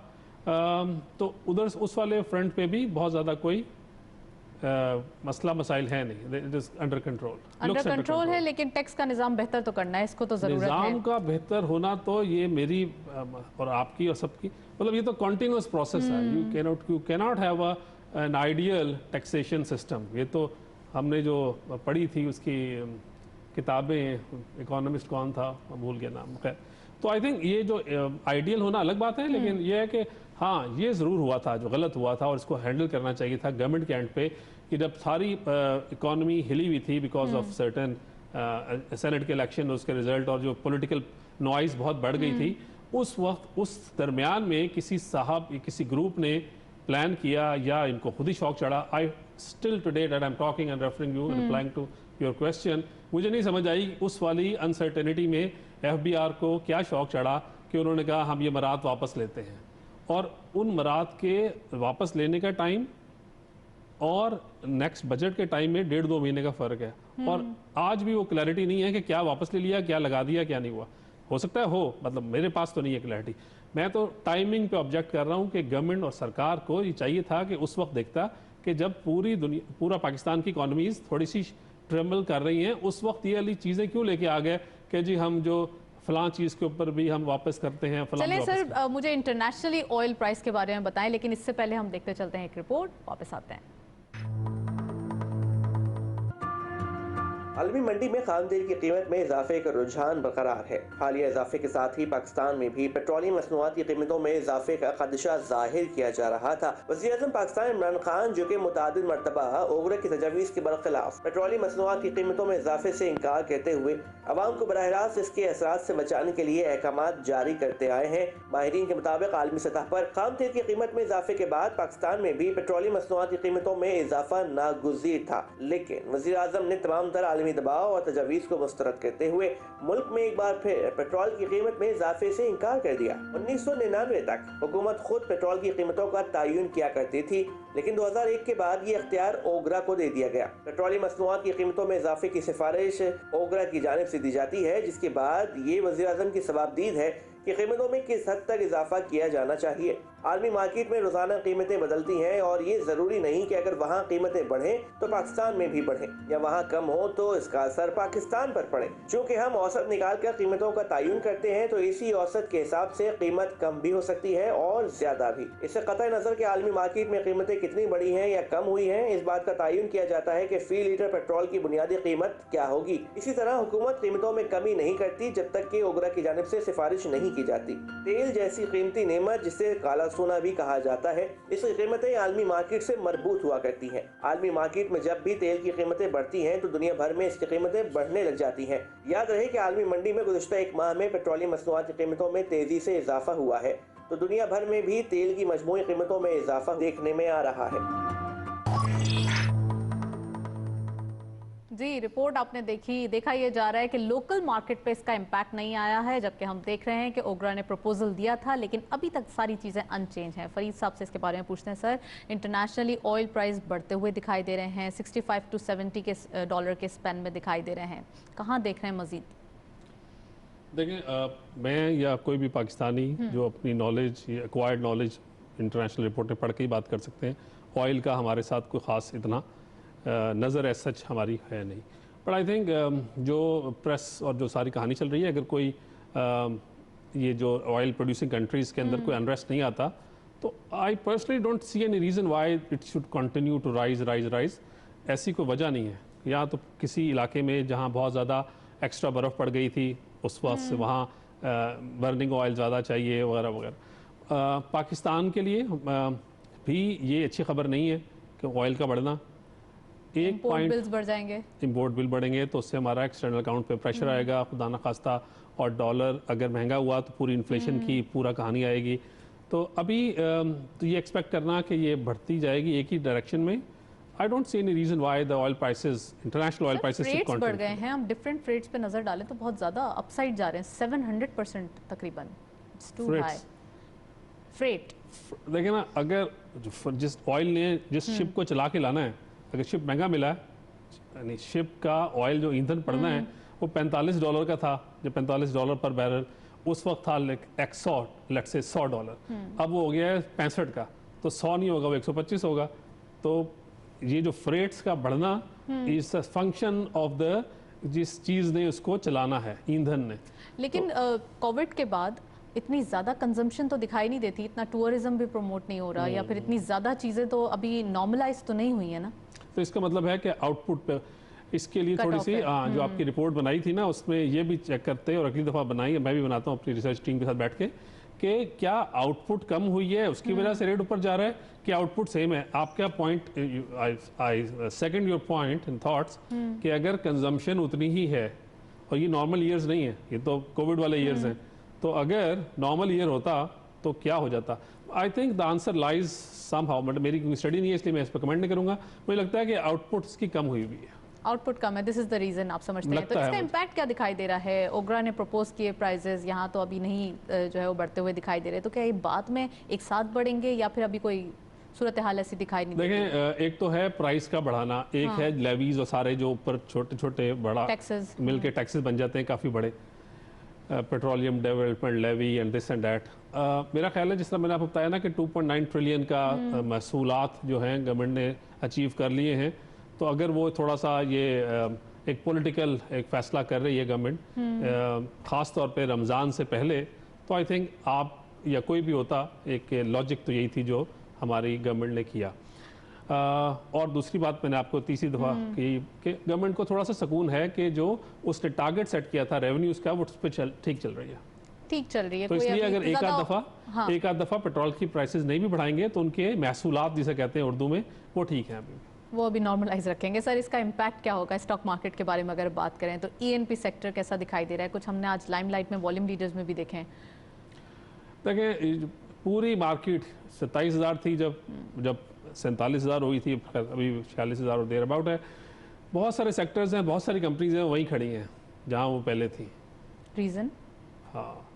तो उधर उस वाले फ्रंट पे भी बहुत ज़्यादा कोई मसला मसाइल है नहीं, इट इज अंडर कंट्रोल है। लेकिन टैक्स का निज़ाम बेहतर तो करना है, इसको तो ज़रूरत है। निज़ाम का बेहतर होना तो ये मेरी और आपकी और सबकी, मतलब ये तो कॉन्टिन्यूस प्रोसेस है। You cannot have an ideal taxation system. ये तो हमने जो पढ़ी थी उसकी किताबें, इकोनॉमिस्ट कौन था भूल गया नाम, खैर। तो आई थिंक ये जो आइडियल होना अलग बात है, लेकिन ये है कि हाँ, ये ज़रूर हुआ था जो गलत हुआ था और इसको हैंडल करना चाहिए था गवर्नमेंट के एंड पे, कि जब सारी इकॉनमी हिली हुई थी बिकॉज ऑफ सर्टन सेनेट के इलेक्शन, उसके रिजल्ट और जो पॉलिटिकल नॉइज़ बहुत बढ़ गई थी, उस वक्त उस दरमियान में किसी साहब या किसी ग्रुप ने प्लान किया या इनको खुद ही शौक चढ़ा। I still today that I am talking and referring you, replying to your question, मुझे नहीं समझ आई उस वाली अनसर्टेनिटी में एफबीआर को क्या शौक चढ़ा कि उन्होंने कहा हम ये मराद वापस लेते हैं, और उन मराद के वापस लेने का टाइम और नेक्स्ट बजट के टाइम में 1.5-2 महीने का फ़र्क है। और आज भी वो क्लैरिटी नहीं है कि क्या वापस ले लिया, क्या लगा दिया, क्या नहीं हुआ। हो सकता है हो, मतलब मेरे पास तो नहीं है क्लैरिटी। मैं तो टाइमिंग पे ऑब्जेक्ट कर रहा हूँ कि गवर्नमेंट और सरकार को ये चाहिए था कि उस वक्त देखता कि जब पूरा पाकिस्तान की इकॉनमीज थोड़ी सी ट्रेमल कर रही हैं, उस वक्त ये वाली चीज़ें क्यों लेके आ गए कि जी हम जो फलां चीज़ के ऊपर भी हम वापस करते हैं। चलें सर, मुझे इंटरनेशनली ऑयल प्राइस के बारे में बताएं, लेकिन इससे पहले हम देखते चलते हैं एक रिपोर्ट, वापस आते हैं। आलमी मंडी में खाम तेल की कीमत में इजाफे का रुझान बरकरार है। हालिया इजाफे के साथ ही पाकिस्तान में भी पेट्रोलियम मसनूआत की कीमतों में इजाफे का खदशा जाहिर किया जा रहा था। वज़ीर-ए-आज़म पाकिस्तान इमरान खान, जो कि मुतादिद मरतबा ओगरा की तजवीज़ के बरखिलाफ पेट्रोलियम मसनूआत की कीमतों में इजाफे से इनकार करते हुए अवाम को बराह रास्त इसके असरात से बचाने के लिए अहकामात जारी करते आए हैं। माहिरीन के मुताबिक आलमी सतह पर खाम तेल की कीमत में इजाफे के बाद पाकिस्तान में भी पेट्रोलियम मसनूआत की कीमतों में इजाफा नागुज़ीर था, लेकिन वज़ीर-ए-आज़म ने तमाम तर आलमी दबाव और तजवीज़ को मुस्तरद करते हुए मुल्क में एक बार फिर पेट्रोल की कीमत में इजाफे से इनकार कर दिया। 1999 तक हुकूमत खुद पेट्रोल की कीमतों का तयन किया करती थी, लेकिन 2001 के बाद ये इख्तियार ओगरा को दे दिया गया। पेट्रोलियम मसनूआत की कीमतों में इजाफे की सिफारिश ओगरा की जानिब से दी जाती है, जिसके बाद ये वज़ीर-ए-आज़म की सवाबदीद है कि कीमतों में किस हद तक इजाफा किया जाना चाहिए। आलमी मार्केट में रोजाना कीमतें बदलती हैं और ये जरूरी नहीं कि अगर वहाँ कीमतें बढ़ें तो पाकिस्तान में भी बढ़ें, या वहाँ कम हो तो इसका असर पाकिस्तान पर पड़े। चूँकि हम औसत निकाल कर कीमतों का तयन करते हैं तो इसी औसत के हिसाब से कीमत कम भी हो सकती है और ज्यादा भी। इससे कतई नजर के आलमी मार्केट में कीमतें कितनी बढ़ी हैं या कम हुई हैं, इस बात का तयन किया जाता है कि फी लीटर पेट्रोल की बुनियादी कीमत क्या होगी। इसी तरह हुकूमत कीमतों में कमी नहीं करती जब तक कि ओगरा की जानिब से सिफारिश नहीं की जाती। तेल जैसी कीमती नेमत, जिसे काला सोना भी कहा जाता है, इसकी कीमतें आलमी मार्केट से मरबूत हुआ करती हैं। आलमी मार्केट में जब भी तेल की कीमतें बढ़ती हैं तो दुनिया भर में इसकी कीमतें बढ़ने लग जाती हैं। याद रहे कि आलमी मंडी में गुज़श्ता एक माह में पेट्रोलियम मसनूआत की कीमतों में तेजी से इजाफा हुआ है, तो दुनिया भर में भी तेल की मजमूई कीमतों में इजाफा देखने में आ रहा है। जी, रिपोर्ट आपने देखा ये जा रहा है कि लोकल मार्केट पे इसका इम्पैक्ट नहीं आया है, जबकि हम देख रहे हैं कि ओगरा ने प्रपोजल दिया था लेकिन अभी तक सारी चीज़ें अनचेंज हैं। फरीद साहब से इसके बारे में पूछते हैं। सर, इंटरनेशनली ऑयल प्राइस बढ़ते हुए दिखाई दे रहे हैं, 65 to 70 के डॉलर के स्पेन में दिखाई दे रहे हैं, कहाँ देख रहे हैं मजीद? देखिए, मैं या कोई भी पाकिस्तानी जो अपनी knowledge, acquired knowledge international report में पढ़ के ही बात कर सकते हैं। ऑयल का हमारे साथ कोई ख़ास इतना नज़र एज सच हमारी है नहीं, बट आई थिंक जो प्रेस और जो सारी कहानी चल रही है, अगर कोई ये जो ऑयल प्रोड्यूसिंग कंट्रीज़ के अंदर कोई अनरेस्ट नहीं आता, तो I personally don't see any reason why it should continue to rise. ऐसी कोई वजह नहीं है। या तो किसी इलाके में जहाँ बहुत ज़्यादा एक्स्ट्रा बर्फ़ पड़ गई थी, उस वक्त से वहाँ बर्निंग ऑयल ज़्यादा चाहिए वगैरह वगैरह। पाकिस्तान के लिए भी ये अच्छी खबर नहीं है कि ऑयल का बढ़ना, एक पॉइंट बिल्स बढ़ जाएंगे, इंपोर्ट बिल बढ़ेंगे तो उससे हमारा एक्सटर्नल अकाउंट पे प्रेशर आएगा, खुदा न खास्ता, और डॉलर अगर महंगा हुआ तो पूरी इन्फ्लेशन की पूरा कहानी आएगी। तो अभी तो ये एक्सपेक्ट करना कि ये बढ़ती जाएगी एक ही डायरेक्शन में, I don't see any reason why the oil prices, international oil prices rates बढ़ गए हैं। हम डिफरेंट फ्रेट्स पे नजर डालें तो बहुत ज़्यादा अपसाइड जा रहे हैं, 700% तकरीबन। It's too high freight. देखिए ना, अगर जिस ऑयल ने जिस शिप को चला के लाना है, अगर शिप महंगा मिला है, यानी शिप का ऑयल जो ईंधन पड़ना है वो $45 का था, जो $45 पर बैरल उस वक्त था, लेट्स से $100, अब वो हो गया है 65 का, तो 100 नहीं होगा, वो 125 होगा। तो ये जो फ्रेट्स का बढ़ना is a function of the जिस चीज़ ने उसको चलाना है, ईंधन ने। लेकिन कोविड के बाद इतनी ज़्यादा कंजम्पशन तो दिखाई नहीं देती, इतना टूरिज्म भी प्रमोट नहीं हो रहा, या फिर इतनी ज़्यादा चीज़ें तो अभी नॉर्मलाइज तो नहीं हुई है ना। तो इसका मतलब है कि आउटपुट पे इसके लिए थोड़ी सी जो आपकी रिपोर्ट बनाई थी ना, उसमें ये भी चेक करते, और अगली दफ़ा बनाई, मैं भी बनाता हूँ अपनी रिसर्च टीम के साथ बैठ के, कि क्या आउटपुट कम हुई है उसकी वजह से रेट ऊपर जा रहा है कि आउटपुट सेम है। आपका point, I second your point in thoughts, कि अगर कंजम्पशन उतनी ही है, और ये नॉर्मल ईयर्स नहीं है, ये तो कोविड वाले ईयर्स हैं, तो अगर नॉर्मल ईयर होता तो क्या हो जाता। I think the answer lies somehow, but मेरी कोई स्टडी नहीं है इसलिए मैं इस पर कमेंट नहीं करूंगा। मुझे लगता है कि आउटपुट इसकी कम हुई हुई है, आउटपुट कम है, दिस इज द रीजन आप समझते हैं। तो इसका इम्पैक्ट क्या दिखाई दे रहा है? ओगरा ने प्रपोज किए प्राइजेस, यहाँ तो अभी नहीं जो है वो बढ़ते हुए दिखाई दे रहे, तो क्या ये बाद में एक साथ बढ़ेंगे या फिर अभी कोई सूरत हाल ऐसी दिखाई नहीं देती? देखें, एक तो है प्राइस का बढ़ाना, एक है लेवीज और सारे जो ऊपर छोटे छोटे बड़ा टैक्सेस मिलके टैक्सेस बन जाते हैं काफ़ी बड़े, petroleum development levy and this and that. मेरा ख्याल है जिस तरह मैंने आपको बताया ना कि 2.9 ट्रिलियन का महसूलात जो हैं गवर्नमेंट ने अचीव कर लिए हैं, तो अगर वो थोड़ा सा ये एक पॉलिटिकल एक फैसला कर रही है गवर्नमेंट, ख़ास तौर पे रमज़ान से पहले, तो आई थिंक आप या कोई भी होता, एक लॉजिक तो यही थी जो हमारी गवर्नमेंट ने किया। और दूसरी बात मैंने आपको तीसरी दफ़ा की कि गवर्नमेंट को थोड़ा सा सुकून है कि जो उसने टारगेट सेट किया था रेवेन्यूज़ का, वो उस पर ठीक चल रही है, ठीक चल रही है। तो इसलिए अगर एक आध दफ़ा पेट्रोल की प्राइसेस नहीं भी बढ़ाएंगे तो उनके महसूलात जिसे कहते हैं उर्दू में, वो ठीक हैं, अभी वो अभी नॉर्मलाइज रखेंगे। सर, इसका इम्पैक्ट क्या होगा स्टॉक मार्केट के बारे में अगर बात करें तो? ENP सेक्टर कैसा दिखाई दे रहा है? कुछ हमने आज लाइमलाइट में वॉल्यूम लीडर्स में भी देखे हैं। देखिए, पूरी मार्केट 27,000 थी जब 47,000 हुई थी, अभी 46,000 और देर अबाउट है। बहुत सारे सेक्टर्स हैं, बहुत सारी कंपनीज हैं वहीं खड़ी हैं जहाँ वो पहले थी। रीज़न? हाँ,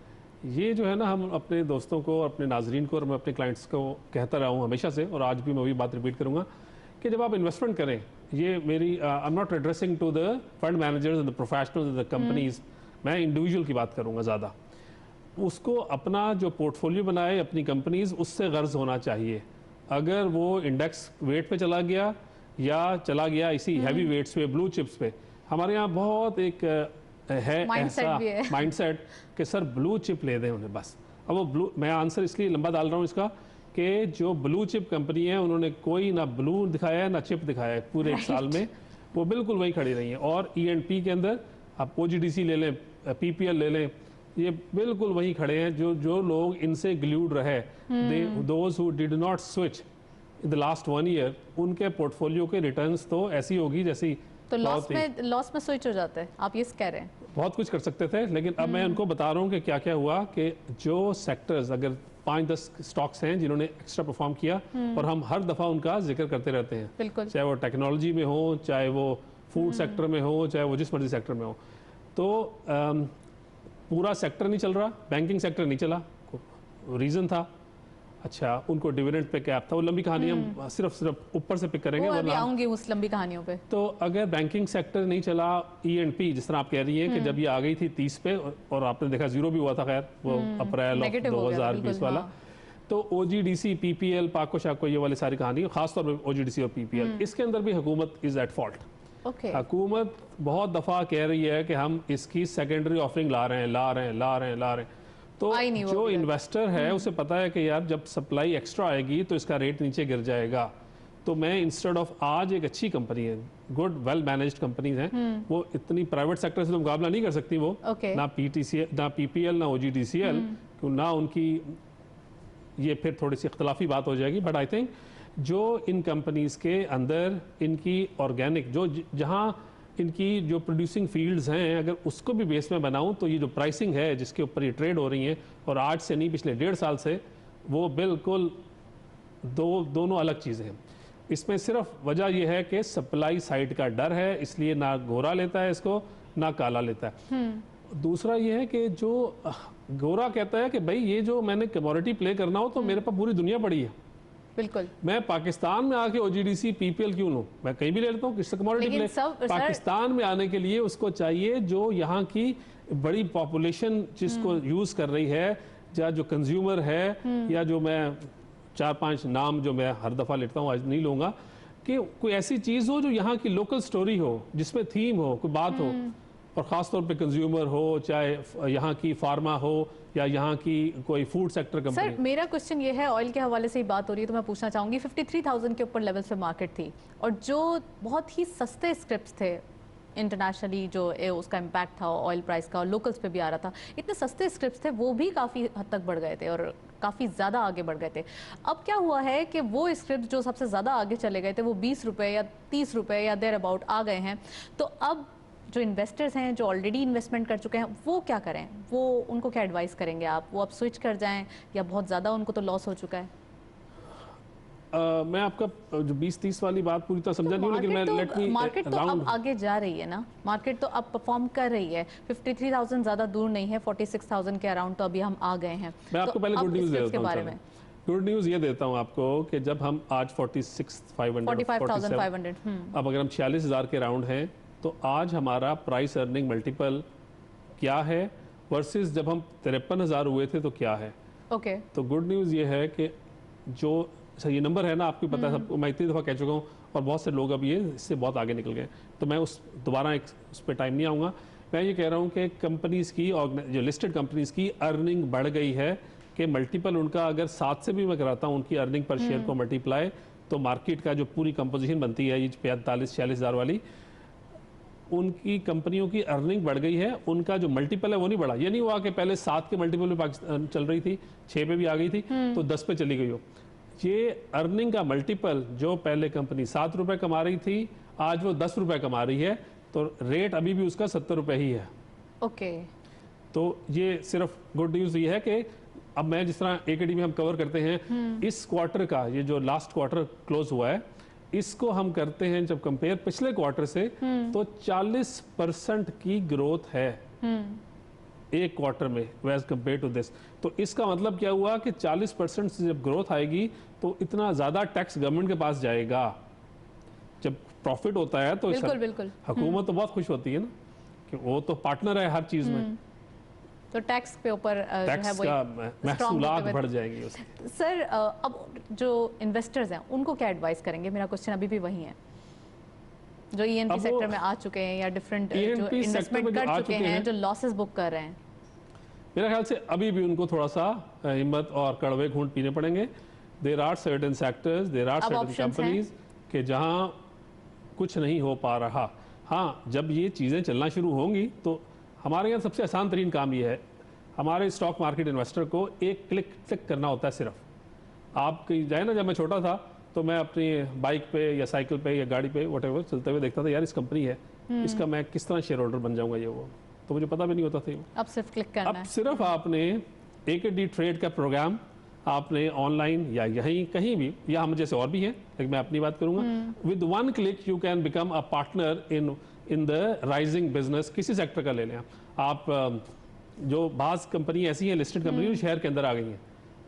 ये जो है ना, हम अपने दोस्तों को, अपने नाजरीन को और मैं अपने क्लाइंट्स को कहता रहा हूँ हमेशा से, और आज भी मैं वही बात रिपीट करूँगा कि जब आप इन्वेस्टमेंट करें, ये मेरी I am not addressing to the fund managers and the professionals and the companies, मैं इंडिविजुअल की बात करूँगा ज़्यादा। उसको अपना जो पोर्टफोलियो बनाए अपनी कंपनीज, उससे गर्ज होना चाहिए। अगर वो इंडेक्स वेट पे चला गया या चला गया इसी हैवी वेट्स पे, ब्लू चिप्स पे, हमारे यहाँ बहुत एक है ऐसा माइंडसेट कि सर ब्लू चिप ले दें उन्हें बस। अब वो ब्लू, मैं आंसर इसलिए लंबा डाल रहा हूँ इसका कि जो ब्लू चिप कंपनी है उन्होंने कोई ना ब्लू दिखाया है ना चिप दिखाया है पूरे एक साल में, वो बिल्कुल वहीं खड़ी रही हैं। और ENP के अंदर आप OGDC ले लें, PPL ले लें, ये बिल्कुल वहीं खड़े हैं। जो लोग इनसे ग्लूड रहे, those who did not switch in the last 1 year, उनके पोर्टफोलियो के रिटर्न्स तो ऐसी होगी जैसी, तो लॉस में स्विच हो जाता है, आप ये कह रहे हैं? बहुत कुछ कर सकते थे, लेकिन अब मैं उनको बता रहा हूँ कि क्या क्या हुआ, कि जो सेक्टर्स, अगर 5-10 स्टॉक्स हैं जिन्होंने एक्स्ट्रा परफॉर्म किया, और हम हर दफ़ा उनका जिक्र करते रहते हैं, बिल्कुल, चाहे वो टेक्नोलॉजी में हो, चाहे वो फूड सेक्टर में हो चाहे वो जिस मर्जी सेक्टर में हो। तो पूरा सेक्टर नहीं चल रहा, बैंकिंग सेक्टर नहीं चला, रीज़न था अच्छा उनको डिविडेंड पे कैप था। वो लंबी कहानी हम सिर्फ ऊपर से पिक करेंगे, वो अभी आऊंगी उस लंबी कहानियों पे। तो अगर बैंकिंग सेक्टर नहीं चला, E&P जिस तरह आप कह रही हैं कि जब ये आ गई थी 30 पे और आपने देखा जीरो भी हुआ था, खैर वो अप्रैल 2020 वाला, तो OGDC, PPL, पाको शाको, ये वाली सारी कहानी, खासतौर पर OGDC और PPL, इसके अंदर भी हुकूमत इज एट फॉल्ट। हुकूमत बहुत दफ़ा कह रही है कि हम इसकी सेकेंडरी ऑफरिंग ला रहे हैं, तो जो इन्वेस्टर है उसे पता है कि यार जब सप्लाई एक्स्ट्रा आएगी तो इसका रेट नीचे गिर जाएगा। तो मैं इंस्टेड ऑफ, आज एक अच्छी कंपनी है, गुड वेल मैनेज्ड कंपनीज हैं, वो इतनी प्राइवेट सेक्टर से तो मुकाबला नहीं कर सकती वो, ना PTCL, ना PPL, ना OGDCL, ना उनकी, ये फिर थोड़ी सी इख्तलाफी बात हो जाएगी। बट आई थिंक जो इन कंपनीज के अंदर इनकी ऑर्गेनिक जो जहाँ इनकी जो प्रोड्यूसिंग फील्ड्स हैं, अगर उसको भी बेस में बनाऊं तो ये जो प्राइसिंग है जिसके ऊपर ये ट्रेड हो रही है, और आज से नहीं पिछले 1.5 साल से, वो बिल्कुल दोनों अलग चीज़ें हैं। इसमें सिर्फ वजह यह है कि सप्लाई साइड का डर है, इसलिए ना गोरा लेता है इसको ना काला लेता है। दूसरा ये है कि जो गोरा कहता है कि भाई ये जो मैंने कमोडिटी प्ले करना हो तो मेरे पास पूरी दुनिया पड़ी है, बिल्कुल, मैं पाकिस्तान में आके OGDC PPL क्यों लूं, मैं कहीं भी ले लेता हूँ, किससे कमोडिटी प्ले। पाकिस्तान में आने के लिए उसको चाहिए जो यहाँ की बड़ी पॉपुलेशन जिसको यूज कर रही है, या जो कंज्यूमर है, या जो मैं 4-5 नाम जो मैं हर दफा लेता हूँ, आज नहीं लूंगा, कि कोई ऐसी चीज हो जो यहाँ की लोकल स्टोरी हो, जिसमें थीम हो, कोई बात हो, और ख़ासतौर पे कंज्यूमर हो, चाहे यहाँ की फार्मा हो या यहाँ की कोई फूड सेक्टर कंपनी। सर मेरा क्वेश्चन ये है, ऑयल के हवाले से ही बात हो रही है तो मैं पूछना चाहूँगी, 53,000 के ऊपर लेवल्स पे मार्केट थी और जो बहुत ही सस्ते स्क्रिप्ट्स थे इंटरनेशनली, जो उसका इम्पैक्ट था ऑयल प्राइस का और लोकल्स पे भी आ रहा था, इतने सस्ते स्क्रिप्ट्स थे, वो भी काफ़ी हद तक बढ़ गए थे और काफ़ी ज़्यादा आगे बढ़ गए थे। अब क्या हुआ है कि वो स्क्रिप्ट जो सबसे ज़्यादा आगे चले गए थे, वो 20 रुपये या 30 रुपये या देयर अबाउट आ गए हैं। तो अब जो इन्वेस्टर्स हैं, जो ऑलरेडी इन्वेस्टमेंट कर चुके हैं, वो क्या करें? वो उनको क्या एडवाइस करेंगे आप? वो अब स्विच कर जाएं या बहुत ज़्यादा उनको तो लॉस हो चुका है? मैं आपका जो 20-30 वाली बात पूरी तरह समझा नहीं, लेकिन मैं लेट मी, मार्केट तो अब आगे जा रही है ना, मार्केट तो अब परफॉर्म कर रही है, 53,000 ज़्यादा दूर नहीं है, 46,000 के अराउंड तो अभी हम आ गए हैं। मैं आपको पहले गुड न्यूज़ देता हूँ, गुड न्यूज़ ये देता हूँ आपको कि जब हम आज 45,500 अब अगर हम 46,000 के राउंड हैं, तो आज हमारा प्राइस अर्निंग मल्टीपल क्या है वर्सेस जब हम 53,000 हुए थे तो क्या है। ओके, तो गुड न्यूज़ ये है कि जो ये नंबर है ना, आपको पता है, सबको मैं इतनी दफ़ा कह चुका हूँ और बहुत से लोग अब ये इससे बहुत आगे निकल गए, तो मैं दोबारा उस पर टाइम नहीं आऊँगा। मैं ये कह रहा हूँ कि कंपनीज़ की, जो लिस्टेड कंपनीज़ की अर्निंग बढ़ गई है कि मल्टीपल उनका अगर 7 से भी मैं कराता हूँ उनकी अर्निंग पर शेयर को मल्टीप्लाई, तो मार्केट का जो पूरी कंपोजिशन बनती है ये 45-46,000 वाली, उनकी कंपनियों की अर्निंग बढ़ गई है, उनका जो मल्टीपल है वो नहीं बढ़ा। ये नहीं हुआ कि पहले 7 के मल्टीपल में पाकिस्तान चल रही थी, 6 पे भी आ गई थी तो 10 पे चली गई हो। ये अर्निंग का मल्टीपल जो पहले कंपनी 7 रुपए कमा रही थी, आज वो 10 रुपए कमा रही है, तो रेट अभी भी उसका 70 रुपए ही है। ओके, तो ये सिर्फ गुड न्यूज़ ये है कि अब मैं जिस तरह AKD में हम कवर करते हैं इस क्वार्टर का, ये जो लास्ट क्वार्टर क्लोज हुआ है, इसको हम करते हैं जब कंपेयर पिछले क्वार्टर से, तो 40% की ग्रोथ है एक क्वार्टर में एज कंपेयर टू दिस। तो इसका मतलब क्या हुआ कि 40% से जब ग्रोथ आएगी तो इतना ज़्यादा टैक्स गवर्नमेंट के पास जाएगा। जब प्रॉफिट होता है तो बिल्कुल हुकूमत तो बहुत खुश होती है ना, कि वो तो पार्टनर है हर चीज़ में, तो टैक्स पे ऊपर टैक्स का महसूलात बढ़ जाएंगे उसके। सर अब जो इन्वेस्टर्स हैं उनको क्या एडवाइस करेंगे? मेरा क्वेश्चन अभी भी वही है, जो E&P सेक्टर में आ चुके हैं या डिफरेंट जो इन्वेस्टमेंट कर चुके हैं, जो लॉसेस बुक कर रहे हैं, मेरे ख्याल से अभी भी उनको थोड़ा सा हिम्मत और कड़वे घूंट पीने पड़ेंगे। There are certain sectors, there are certain companies के जहां कुछ नहीं हो पा रहा। हाँ, जब ये चीज़ें चलना शुरू होंगी तो हमारे यहाँ सबसे आसान तरीन काम ये है, हमारे स्टॉक मार्केट इन्वेस्टर को एक क्लिक करना होता है सिर्फ। आप कहीं जाए ना, जब मैं छोटा था तो मैं अपनी बाइक पे या साइकिल पे या गाड़ी पे व्हाटएवर चलते हुए देखता था, यार इस कंपनी है, इसका मैं किस तरह शेयर होल्डर बन जाऊंगा, ये वो, तो मुझे पता भी नहीं होता था। अब सिर्फ क्लिक करना अब सिर्फ आपने AKD ट्रेड का प्रोग्राम आपने ऑनलाइन या यहीं कहीं भी, या हम जैसे और भी हैं, लेकिन मैं अपनी बात करूंगा, with 1 click you can become a partner in the rising business. किसी सेक्टर का ले लें आप, जो बाज़ कंपनी ऐसी हैं लिस्टेड कंपनी जो शहर के अंदर आ गई हैं,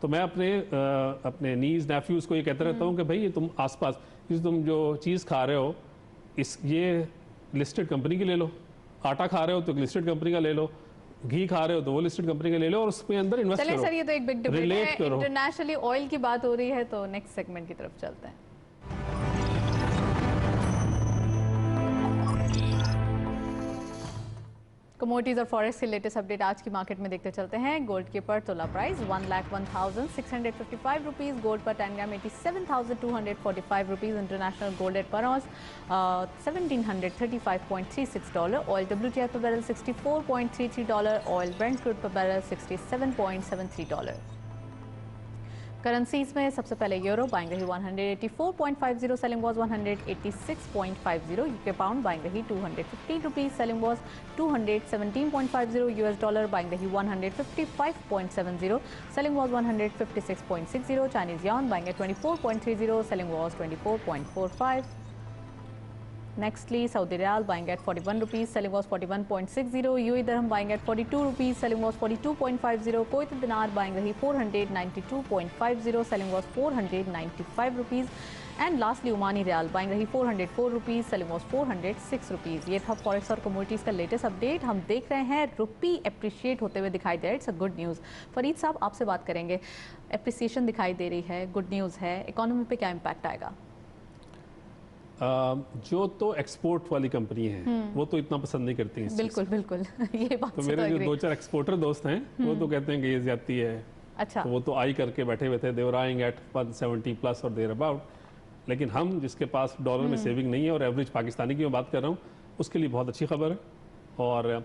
तो मैं अपने नीज नेफ्यूज़ को ये कहता रहता हूँ कि भाई ये तुम आसपास तुम जो चीज़ खा रहे हो ये लिस्टेड कंपनी की ले लो, आटा खा रहे हो तो लिस्टेड कंपनी का ले लो, घी खा रहे हो तो वो लिस्टेड कंपनी का ले लो और उसके अंदर इन्वेस्ट करो। सर ये तो एक बिग डिबेट Relate है, करो। इंटरनेशनली ऑयल की बात हो रही है तो नेक्स्ट सेगमेंट की तरफ चलते हैं। कमोडिटीज और फॉरेक्स के लेटेस्ट अपडेट आज की मार्केट में देखते चलते हैं। गोल्ड के पर तोला प्राइस 1,01,655 रुपीज़, गोल्ड पर 10 ग्राम 87,245 रुपीज़, इंटरनेशनल गोल्ड रेट पर ऑन्स $1,735.36, ऑयल WTI पर बैरल $64.33, ऑयल ब्रेंट क्रूड पर बैरल $67.73। करेंसीज में सबसे पहले यूरो बाइंग रही 184.50, selling was 186.50, UK pound buying रही 215 rupees, selling was 217.50, US dollar buying रही 155.70, सेलिंग वाज 156.60, चाइनीज यान बाइंग है 24.30, selling was 24.45। Nextly, Saudi Riyal buying at 41 rupees, selling was 41.60. UAE Dirham buying at 42 rupees, selling was 42.50. Kuwait Dinar buying rahi 492.50, selling was 495 rupees. And lastly, Omani Riyal buying rahi 404 rupees, selling was 406 rupees. ये था फॉरेक्स और कमोडिटीज़ का लेटेस्ट अपडेट। हम देख रहे हैं रुपी एप्रिशिएट होते हुए दिखाई दे रहा है, it's a good news. Farid साहब आपसे बात करेंगे, एप्रिसिएशन दिखाई दे रही है, गुड न्यूज़ है, इकोनॉमी पे क्या इम्पैक्ट आएगा? जो तो एक्सपोर्ट वाली कंपनी है वो तो इतना पसंद नहीं करती हैं। बिल्कुल बिल्कुल ये बात तो से मेरे जो agree। 2-4 एक्सपोर्टर दोस्त हैं वो तो कहते हैं कि ये ज्यादती है। अच्छा, तो वो तो आई करके बैठे हुए थे, देवर आइंग एट 170 प्लस और देयर अबाउट। लेकिन हम जिसके पास डॉलर में सेविंग नहीं है और एवरेज पाकिस्तानी की मैं बात कर रहा हूँ, उसके लिए बहुत अच्छी खबर है। और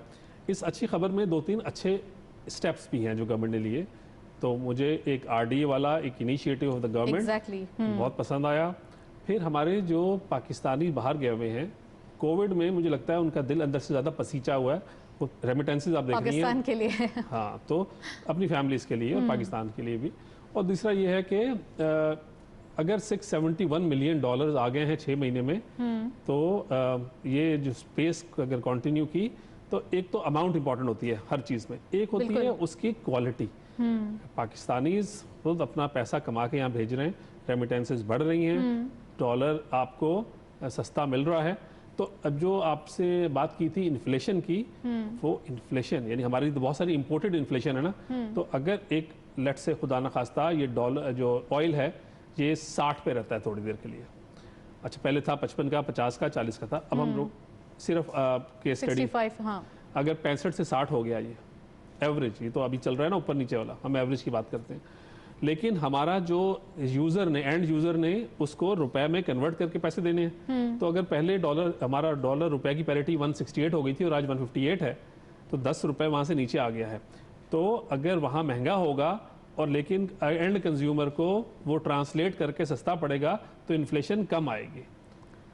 इस अच्छी खबर में 2-3 अच्छे स्टेप्स भी हैं जो गवर्नमेंट ने लिए। तो मुझे एक RDA वाला एक initiative of the government exactly बहुत पसंद आया। फिर हमारे जो पाकिस्तानी बाहर गए हुए हैं, कोविड में मुझे लगता है उनका दिल अंदर से ज़्यादा पसीचा हुआ है। वो रेमिटेंसेज आप देख रही हैं पाकिस्तान के लिए हाँ, तो अपनी फैमिलीज के लिए और पाकिस्तान के लिए भी। और दूसरा ये है कि अगर $671 मिलियन आ गए हैं 6 महीने में, तो ये जो स्पेस अगर कंटिन्यू की तो एक तो अमाउंट इंपॉर्टेंट होती है हर चीज़ में, एक होती है उसकी क्वालिटी। पाकिस्तानीज खुद अपना पैसा कमा के यहाँ भेज रहे हैं, रेमिटेंसेज बढ़ रही हैं, डॉलर आपको सस्ता मिल रहा है। तो अब जो आपसे बात की थी इन्फ्लेशन की, वो इन्फ्लेशन यानी हमारी तो बहुत सारी इंपोर्टेड इन्फ्लेशन है ना, तो अगर एक लेट से खुदा न खास्ता ये डॉलर जो ऑयल है ये 60 पे रहता है थोड़ी देर के लिए, अच्छा पहले था 55 का, 50 का, 40 का था, अब हम लोग सिर्फ केस स्टडी 65 हाँ अगर 65 से 60 हो गया ये एवरेज, ये तो अभी चल रहा है ना ऊपर नीचे वाला, हम एवरेज की बात करते हैं। लेकिन हमारा जो यूजर ने एंड यूजर ने उसको रुपए में कन्वर्ट करके पैसे देने हैं, तो अगर पहले हमारा डॉलर रुपए की पैरिटी 168 हो गई थी और आज 158 है, तो 10 रुपए वहां से नीचे आ गया है। तो अगर वहां महंगा होगा और लेकिन एंड कंज्यूमर को वो ट्रांसलेट करके सस्ता पड़ेगा तो इन्फ्लेशन कम आएगी।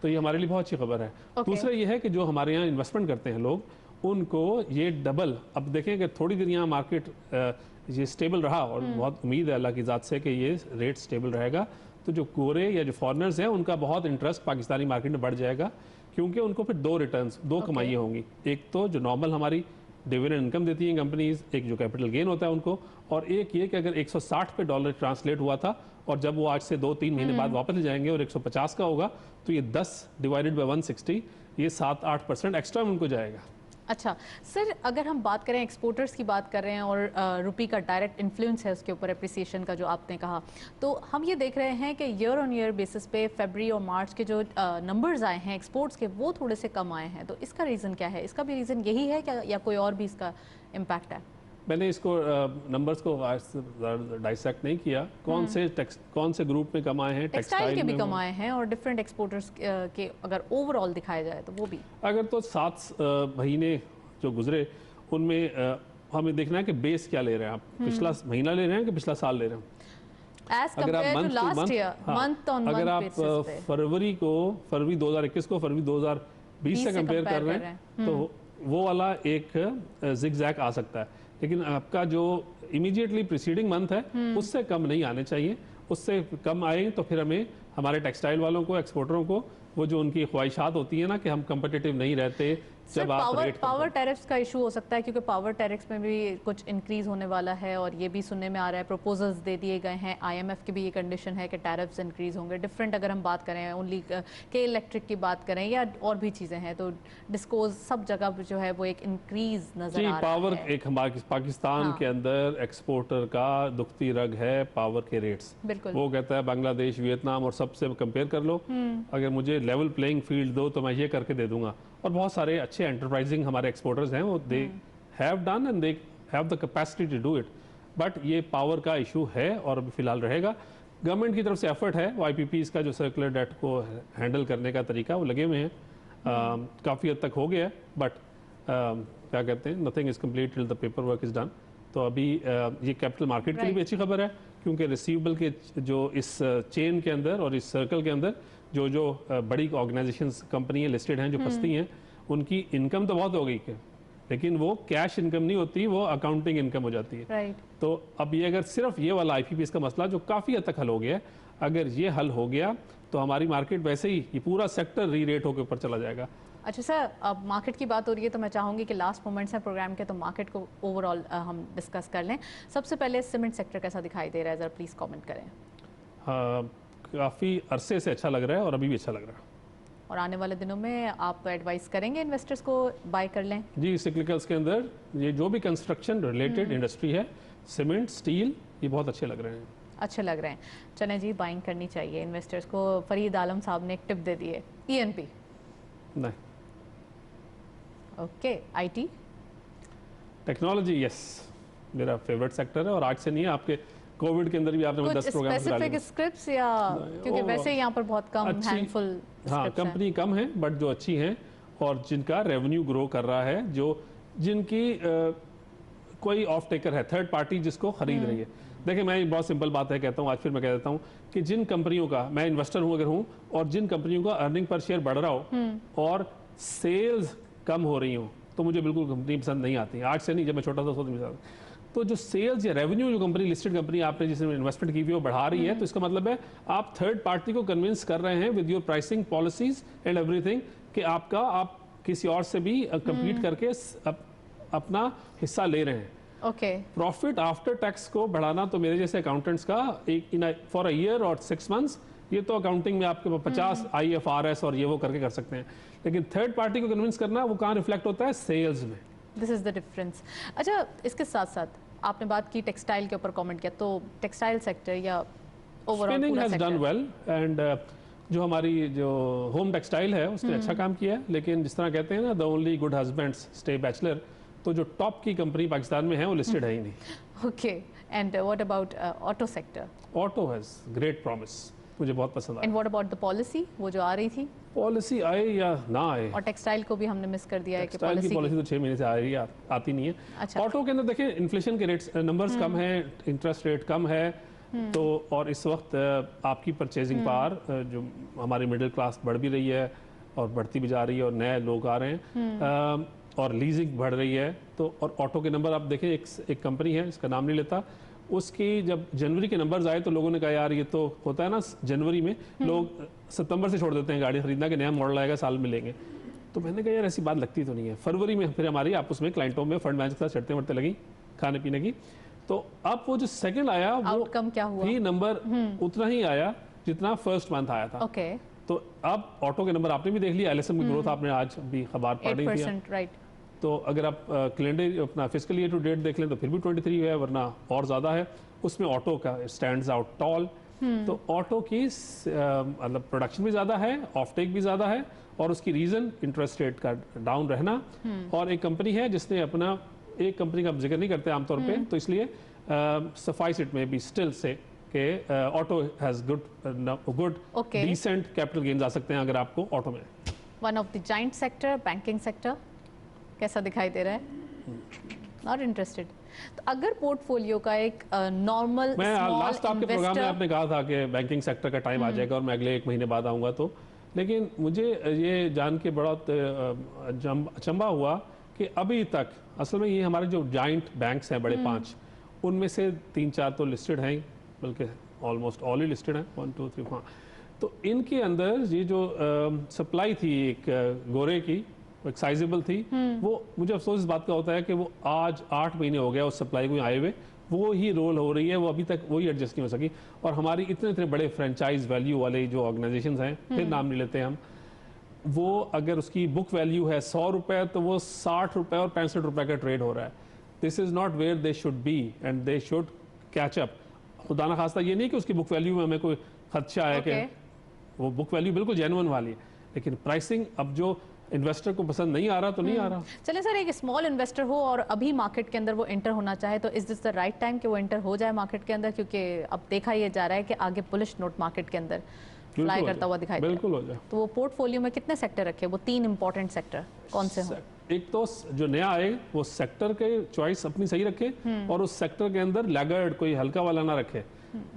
तो ये हमारे लिए बहुत अच्छी खबर है। दूसरा ये है कि जो हमारे यहाँ इन्वेस्टमेंट करते हैं लोग, उनको ये डबल, अब देखें कि थोड़ी देर यहाँ मार्केट ये स्टेबल रहा और बहुत उम्मीद है अल्लाह की ज़ात से कि ये रेट स्टेबल रहेगा, तो जो गोरे या जो फॉरेनर्स हैं उनका बहुत इंटरेस्ट पाकिस्तानी मार्केट में बढ़ जाएगा, क्योंकि उनको फिर दो कमाइयाँ होंगी। एक तो जो नॉर्मल हमारी डिविडेंड इनकम देती हैं कंपनीज, एक जो कैपिटल गेन होता है उनको, और एक ये कि अगर 160 पे डॉलर ट्रांसलेट हुआ था और जब वो आज से 2-3 महीने बाद वापस ले जाएंगे और 150 का होगा, तो ये 10 डिवाइडेड बाय 160, ये 7-8% एक्स्ट्रा उनको जाएगा। अच्छा सर, अगर हम बात करें एक्सपोर्टर्स की बात कर रहे हैं और रुपी का डायरेक्ट इन्फ्लुएंस है उसके ऊपर एप्रिसिएशन का जो आपने कहा, तो हम ये देख रहे हैं कि ईयर ऑन ईयर बेसिस पे फरवरी और मार्च के जो नंबर्स आए हैं एक्सपोर्ट्स के, वो थोड़े से कम आए हैं। तो इसका रीज़न क्या है? इसका भी रीज़न यही है क्या या कोई और भी इसका इम्पैक्ट है? मैंने इसको नंबर्स को डाइसेक्ट नहीं किया, कौन से ग्रुप में कम आए हैं, टेक्सटाइल के भी कम आए हैं और डिफरेंट एक्सपोर्टर्स के अगर ओवरऑल दिखाया जाए तो वो भी, अगर तो 7 महीने जो गुजरे उनमें हमें देखना है कि बेस क्या ले रहे हैं आप, पिछला महीना ले रहे हैं कि पिछला साल ले रहे हैं। अगर आप अगर आप फरवरी 2021 को फरवरी 2020 से कंपेयर कर रहे हैं तो वो वाला एक जिगजैग आ सकता है। लेकिन आपका जो इमीडिएटली प्रीसीडिंग मंथ है उससे कम नहीं आने चाहिए। उससे कम आए तो फिर हमें हमारे टेक्सटाइल वालों को, एक्सपोर्टरों को, वो जो उनकी ख्वाहिशात होती है ना कि हम कंपिटिटिव नहीं रहते जब आप रेट पावर टैरिफ्स का इशू हो सकता है, क्योंकि पावर टैरिफ्स में भी कुछ इंक्रीज होने वाला है और ये भी सुनने में आ रहा है, प्रपोजल्स दे दिए गए हैं, आईएमएफ की भी ये कंडीशन है कि टैरिफ्स इंक्रीज होंगे। डिफरेंट अगर हम बात करें ओनली के इलेक्ट्रिक की बात करें या और भी चीज़ें हैं, तो डिस्कोज सब जगह जो है वो एक इंक्रीज नजर आ रहा है। पावर एक हमारे पाकिस्तान के अंदर एक्सपोर्टर का दुखती रग है पावर के रेट्स। बिल्कुल, वो कहता है बांग्लादेश, वियतनाम और सबसे कंपेयर कर लो, अगर मुझे लेवल प्लेइंग फील्ड दो तो मैं ये करके दे दूंगा। और बहुत सारे अच्छे एंटरप्राइजिंग हमारे एक्सपोर्टर्स हैं, वो they have done and they have the capacity to do it, but ये पावर का इशू है और अभी फिलहाल रहेगा। गवर्नमेंट की तरफ से एफर्ट है, वो आईपीपीज का जो सर्कुलर डेट को हैंडल करने का तरीका वो लगे हुए हैं, काफ़ी हद तक हो गया है, बट क्या कहते हैं, nothing is complete till the paper work is done. तो अभी ये कैपिटल मार्केट के लिए भी अच्छी खबर है, क्योंकि रिसीवेबल के जो इस चेन के अंदर और इस सर्कल के अंदर जो बड़ी ऑर्गेनाइजेशंस कंपनियां लिस्टेड हैं जो फंसती हैं, उनकी इनकम तो बहुत हो गई है, लेकिन वो कैश इनकम नहीं होती, वो अकाउंटिंग इनकम हो जाती है। राइट। तो अब ये अगर सिर्फ ये वाला आईपीपीएस का मसला जो काफ़ी हद तक हल हो गया है, अगर ये हल हो गया तो हमारी मार्केट वैसे ही ये पूरा सेक्टर री रेट होकर ऊपर चला जाएगा। अच्छा सर, अब मार्केट की बात हो रही है तो मैं चाहूँगी कि लास्ट मोमेंट्स हैं प्रोग्राम के, तो मार्केट को ओवरऑल हम डिस्कस कर लें। सबसे पहले सीमेंट सेक्टर कैसा दिखाई दे रहा है, ज़रा प्लीज़ कमेंट करें। काफ़ी अरसे से अच्छा लग रहा है और अभी भी अच्छा लग रहा है। और आने वाले दिनों में आप एडवाइस करेंगे इन्वेस्टर्स को बाय कर लें? जी, सिक्लिकल्स के अंदर ये जो भी कंस्ट्रक्शन रिलेटेड इंडस्ट्री है, सीमेंट, स्टील, ये बहुत अच्छे लग रहे हैं। अच्छे लग रहे हैं, चलें जी, बाइंग करनी चाहिए इन्वेस्टर्स को। फरीद आलम साहब ने एक टिप दे दी है, ईएनपी नहीं। ओके, आईटी टेक्नोलॉजी, यस, मेरा फेवरेट सेक्टर है और आज से नहीं है, आपके कोविड के अंदर भी आपने 10 प्रोग्राम स्पेसिफिक स्क्रिप्ट्स या क्योंकि वैसे ही यहाँ पर बहुत कम हैंडफुल, हाँ कंपनी कम है बट जो अच्छी हैं और जिनका रेवेन्यू ग्रो कर रहा है, जो जिनकी कोई ऑफ टेकर है, थर्ड पार्टी जिसको खरीद रही है। देखिए, मैं एक बहुत सिंपल बात है कहता हूँ, आज फिर मैं कह देता हूँ कि जिन कंपनियों का, मैं इन्वेस्टर हूँ अगर हूँ, और जिन कंपनियों का अर्निंग पर शेयर बढ़ रहा हो और सेल्स कम हो रही हो, तो मुझे बिल्कुल कंपनी पसंद नहीं आती। आज से नहीं, जब मैं छोटा था तो जो सेल्स या रेवेन्यू जो कंपनी, लिस्टेड कंपनी आपने जिसमें इन्वेस्टमेंट की हुई वो बढ़ा रही है, तो इसका मतलब है आप थर्ड पार्टी को कन्विंस कर रहे हैं with your pricing policies and everything कि आप किसी और से भी कम्पीट करके अपना हिस्सा ले रहे हैं। ओके, प्रॉफिट आफ्टर टैक्स को बढ़ाना तो मेरे जैसे अकाउंटेंट्स का एक फॉर अ ईयर और 6 मंथ्स, ये तो अकाउंटिंग में आपके 50 IFRS और ये वो करके कर सकते हैं, लेकिन थर्ड पार्टी को कन्विंस करना वो कहाँ रिफ्लेक्ट होता है, सेल्स में। This is the difference. अच्छा, इसके साथ साथ आपने बात की टेक्सटाइल के ऊपर कमेंट किया, तो टेक्सटाइल सेक्टर या ओवरऑल स्पिनिंग पूरा हैज डन वेल एंड जो हमारी जो होम टेक्सटाइल है उसने अच्छा काम किया है, लेकिन जिस तरह कहते हैं ना, the only good husbands stay bachelor, तो जो टॉप की कंपनी पाकिस्तान में है वो लिस्टेड है ही नहीं। Okay, and what about auto sector? Auto has great promise, मुझे बहुत पसंद आया। And what about the policy, वो जो आ रही थी? पॉलिसी आए या ना आए, और टेक्सटाइल को भी हमने मिस कर दिया है कि टेक्सटाइल की पॉलिसी तो 6 महीने से आ रही है, आती नहीं है। अच्छा। ऑटो के अंदर देखिए, इन्फ्लेशन के रेट्स नंबर्स कम है, इंटरेस्ट रेट कम है, तो और इस वक्त आपकी परचेजिंग पावर जो हमारी मिडिल क्लास बढ़ भी रही है और बढ़ती भी जा रही है और नए लोग आ रहे हैं और लीजिंग बढ़ रही है, तो और ऑटो के नंबर आप देखें, एक कंपनी है, इसका नाम नहीं लेता, उसकी जब जनवरी के नंबर्स आए तो लोगों ने कहा यार ये तो होता है ना, जनवरी में लोग सितंबर से छोड़ देते हैं गाड़ी खरीदना कि नया मॉडल आएगा साल में लेंगे, तो मैंने कहा यार ऐसी बात लगती तो नहीं है। फरवरी में फिर हमारी आपस में क्लाइंटों में फंड मैनेजर के साथ चढ़ते बढ़ते लगी खाने पीने की, तो अब वो जो सेकंड आया वो आउटकम क्या हुआ? भी नंबर उतना ही आया जितना फर्स्ट मंथ आया था। ओके, तो अब ऑटो के नंबर आपने भी देख लिया, LSM की ग्रोथ आपने आज भी खबर पढ़ रही थी, 8%, राइट। तो अगर आप कैलेंडर अपना फिस्कल ईयर टू डेट देख लें तो फिर भी 23 है, वरना और ज़्यादा है। उसमें ऑटो का स्टैंड्स आउट टॉल, तो ऑटो की मतलब प्रोडक्शन भी ज़्यादा है, ऑफ टेक भी ज़्यादा है, और उसकी रीज़न इंटरेस्ट रेट का डाउन रहना, और एक कंपनी है जिसने अपना, एक कंपनी का जिक्र नहीं करते आमतौर पे, तो इसलिए suffice it may be still say कि auto has good decent capital gains आ सकते हैं अगर आपको ऑटो में। One of the giant sector, banking sector कैसा दिखाई दे रहा है? Not interested. तो अगर पोर्टफोलियो का एक नॉर्मल, मैं लास्ट आपके प्रोग्राम में आपने कहा था कि बैंकिंग सेक्टर का टाइम आ जाएगा और मैं अगले 1 महीने बाद आऊँगा, तो लेकिन मुझे ये जान के बड़ा अचंभा हुआ कि अभी तक असल में ये हमारे जो जाइंट बैंक्स हैं बड़े 5, उनमें से 3-4 तो लिस्टेड हैं, बल्कि ऑलमोस्ट ऑल ही लिस्टेड हैं, 1 2 3 हाँ। तो इनके अंदर ये जो सप्लाई थी एक गोरे की, वो एक साइजेबल थी, वो मुझे अफसोस इस बात का होता है कि वो आज 8 महीने हो गया उस सप्लाई को आए हुए, वो ही रोल हो रही है, वो अभी तक वही एडजस्ट नहीं हो सकी। और हमारी इतने इतने बड़े फ्रेंचाइज वैल्यू वाले जो ऑर्गेनाइजेशंस हैं, फिर नाम नहीं लेते हम, वो अगर उसकी बुक वैल्यू है 100 रुपये तो वो 60 रुपये और 65 रुपये का ट्रेड हो रहा है। This is not where they should be and they should catch up. खुदा ना खास्ता ये नहीं कि उसकी बुक वैल्यू में हमें कोई खदशा है कि वो बुक वैल्यू बिल्कुल जेन्युइन वाली है, लेकिन प्राइसिंग अब जो इन्वेस्टर को पसंद नहीं आ रहा तो नहीं आ रहा। चलिए सर, एक स्मॉल इन्वेस्टर हो और अभी मार्केट के अंदर वो एंटर होना चाहे तो is this the right time कि वो एंटर हो जाए मार्केट के अंदर, क्योंकि अब देखा ये जा रहा है कि आगे बुलिश नोट मार्केट के अंदर फ्लाई करता हुआ दिखाई दे रहा है। बिल्कुल हो जाए। तो वो पोर्टफोलियो में कितने सेक्टर रखे, वो 3 इंपॉर्टेंट सेक्टर कौन से हों? एक तो जो नया आए वो सेक्टर के चॉइस अपनी सही रखे और उस सेक्टर के अंदर लैगर्ड कोई हल्का वाला ना रखे।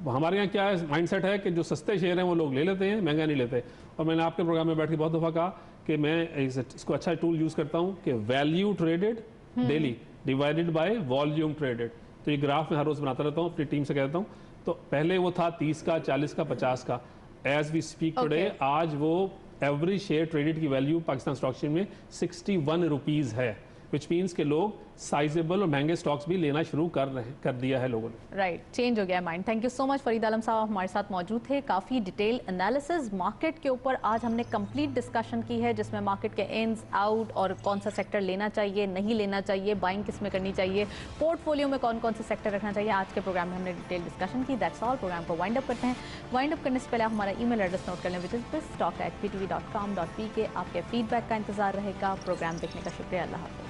हमारे यहाँ क्या है माइंडसेट है कि जो सस्ते शेयर हैं वो लोग ले लेते हैं, महंगा नहीं लेते। और मैंने आपके प्रोग्राम में बैठ के बहुत दफ़ा कहा कि मैं इसको अच्छा टूल यूज़ करता हूँ कि value traded daily divided by volume traded. तो ये ग्राफ मैं हर रोज़ बनाता रहता हूँ, अपनी टीम से कहता हूँ। तो पहले वो था 30 का, 40 का, 50 का। एज वी स्पीक टुडे आज वो एवरेज शेयर ट्रेडेड की वैल्यू पाकिस्तान स्टॉक एक्सचेंज में 61 रुपीज़ है, विच मीन्स के लोग साइजेबल और महंगे स्टॉक्स भी लेना शुरू कर दिया है लोगों ने। राइट, चेंज हो गया mind. Thank you so much Farid Alam साहब हमारे साथ मौजूद थे। काफ़ी डिटेल एनालिसिस मार्केट के ऊपर आज हमने कंप्लीट डिस्कशन की है, जिसमें मार्केट के इन्स आउट और कौन सा सेक्टर लेना चाहिए, नहीं लेना चाहिए, बाइंग किस में करनी चाहिए, पोर्टफोलियो में कौन कौन से सेक्टर रखना चाहिए। आज के प्रोग्राम में हमने डिटेल डिस्कशन की। That's all. प्रोग्राम को वाइंड अप करते हैं। वाइंड अप करने से पहले आप हमारा ईमेल एड्रेस नोट कर लें, विच इज़ stock@ptv.com.pk। आपके फीडबैक का इंतजार रहेगा। प्रोग्राम देखने का शुक्रिया। अल्लाह हाफ़िज़।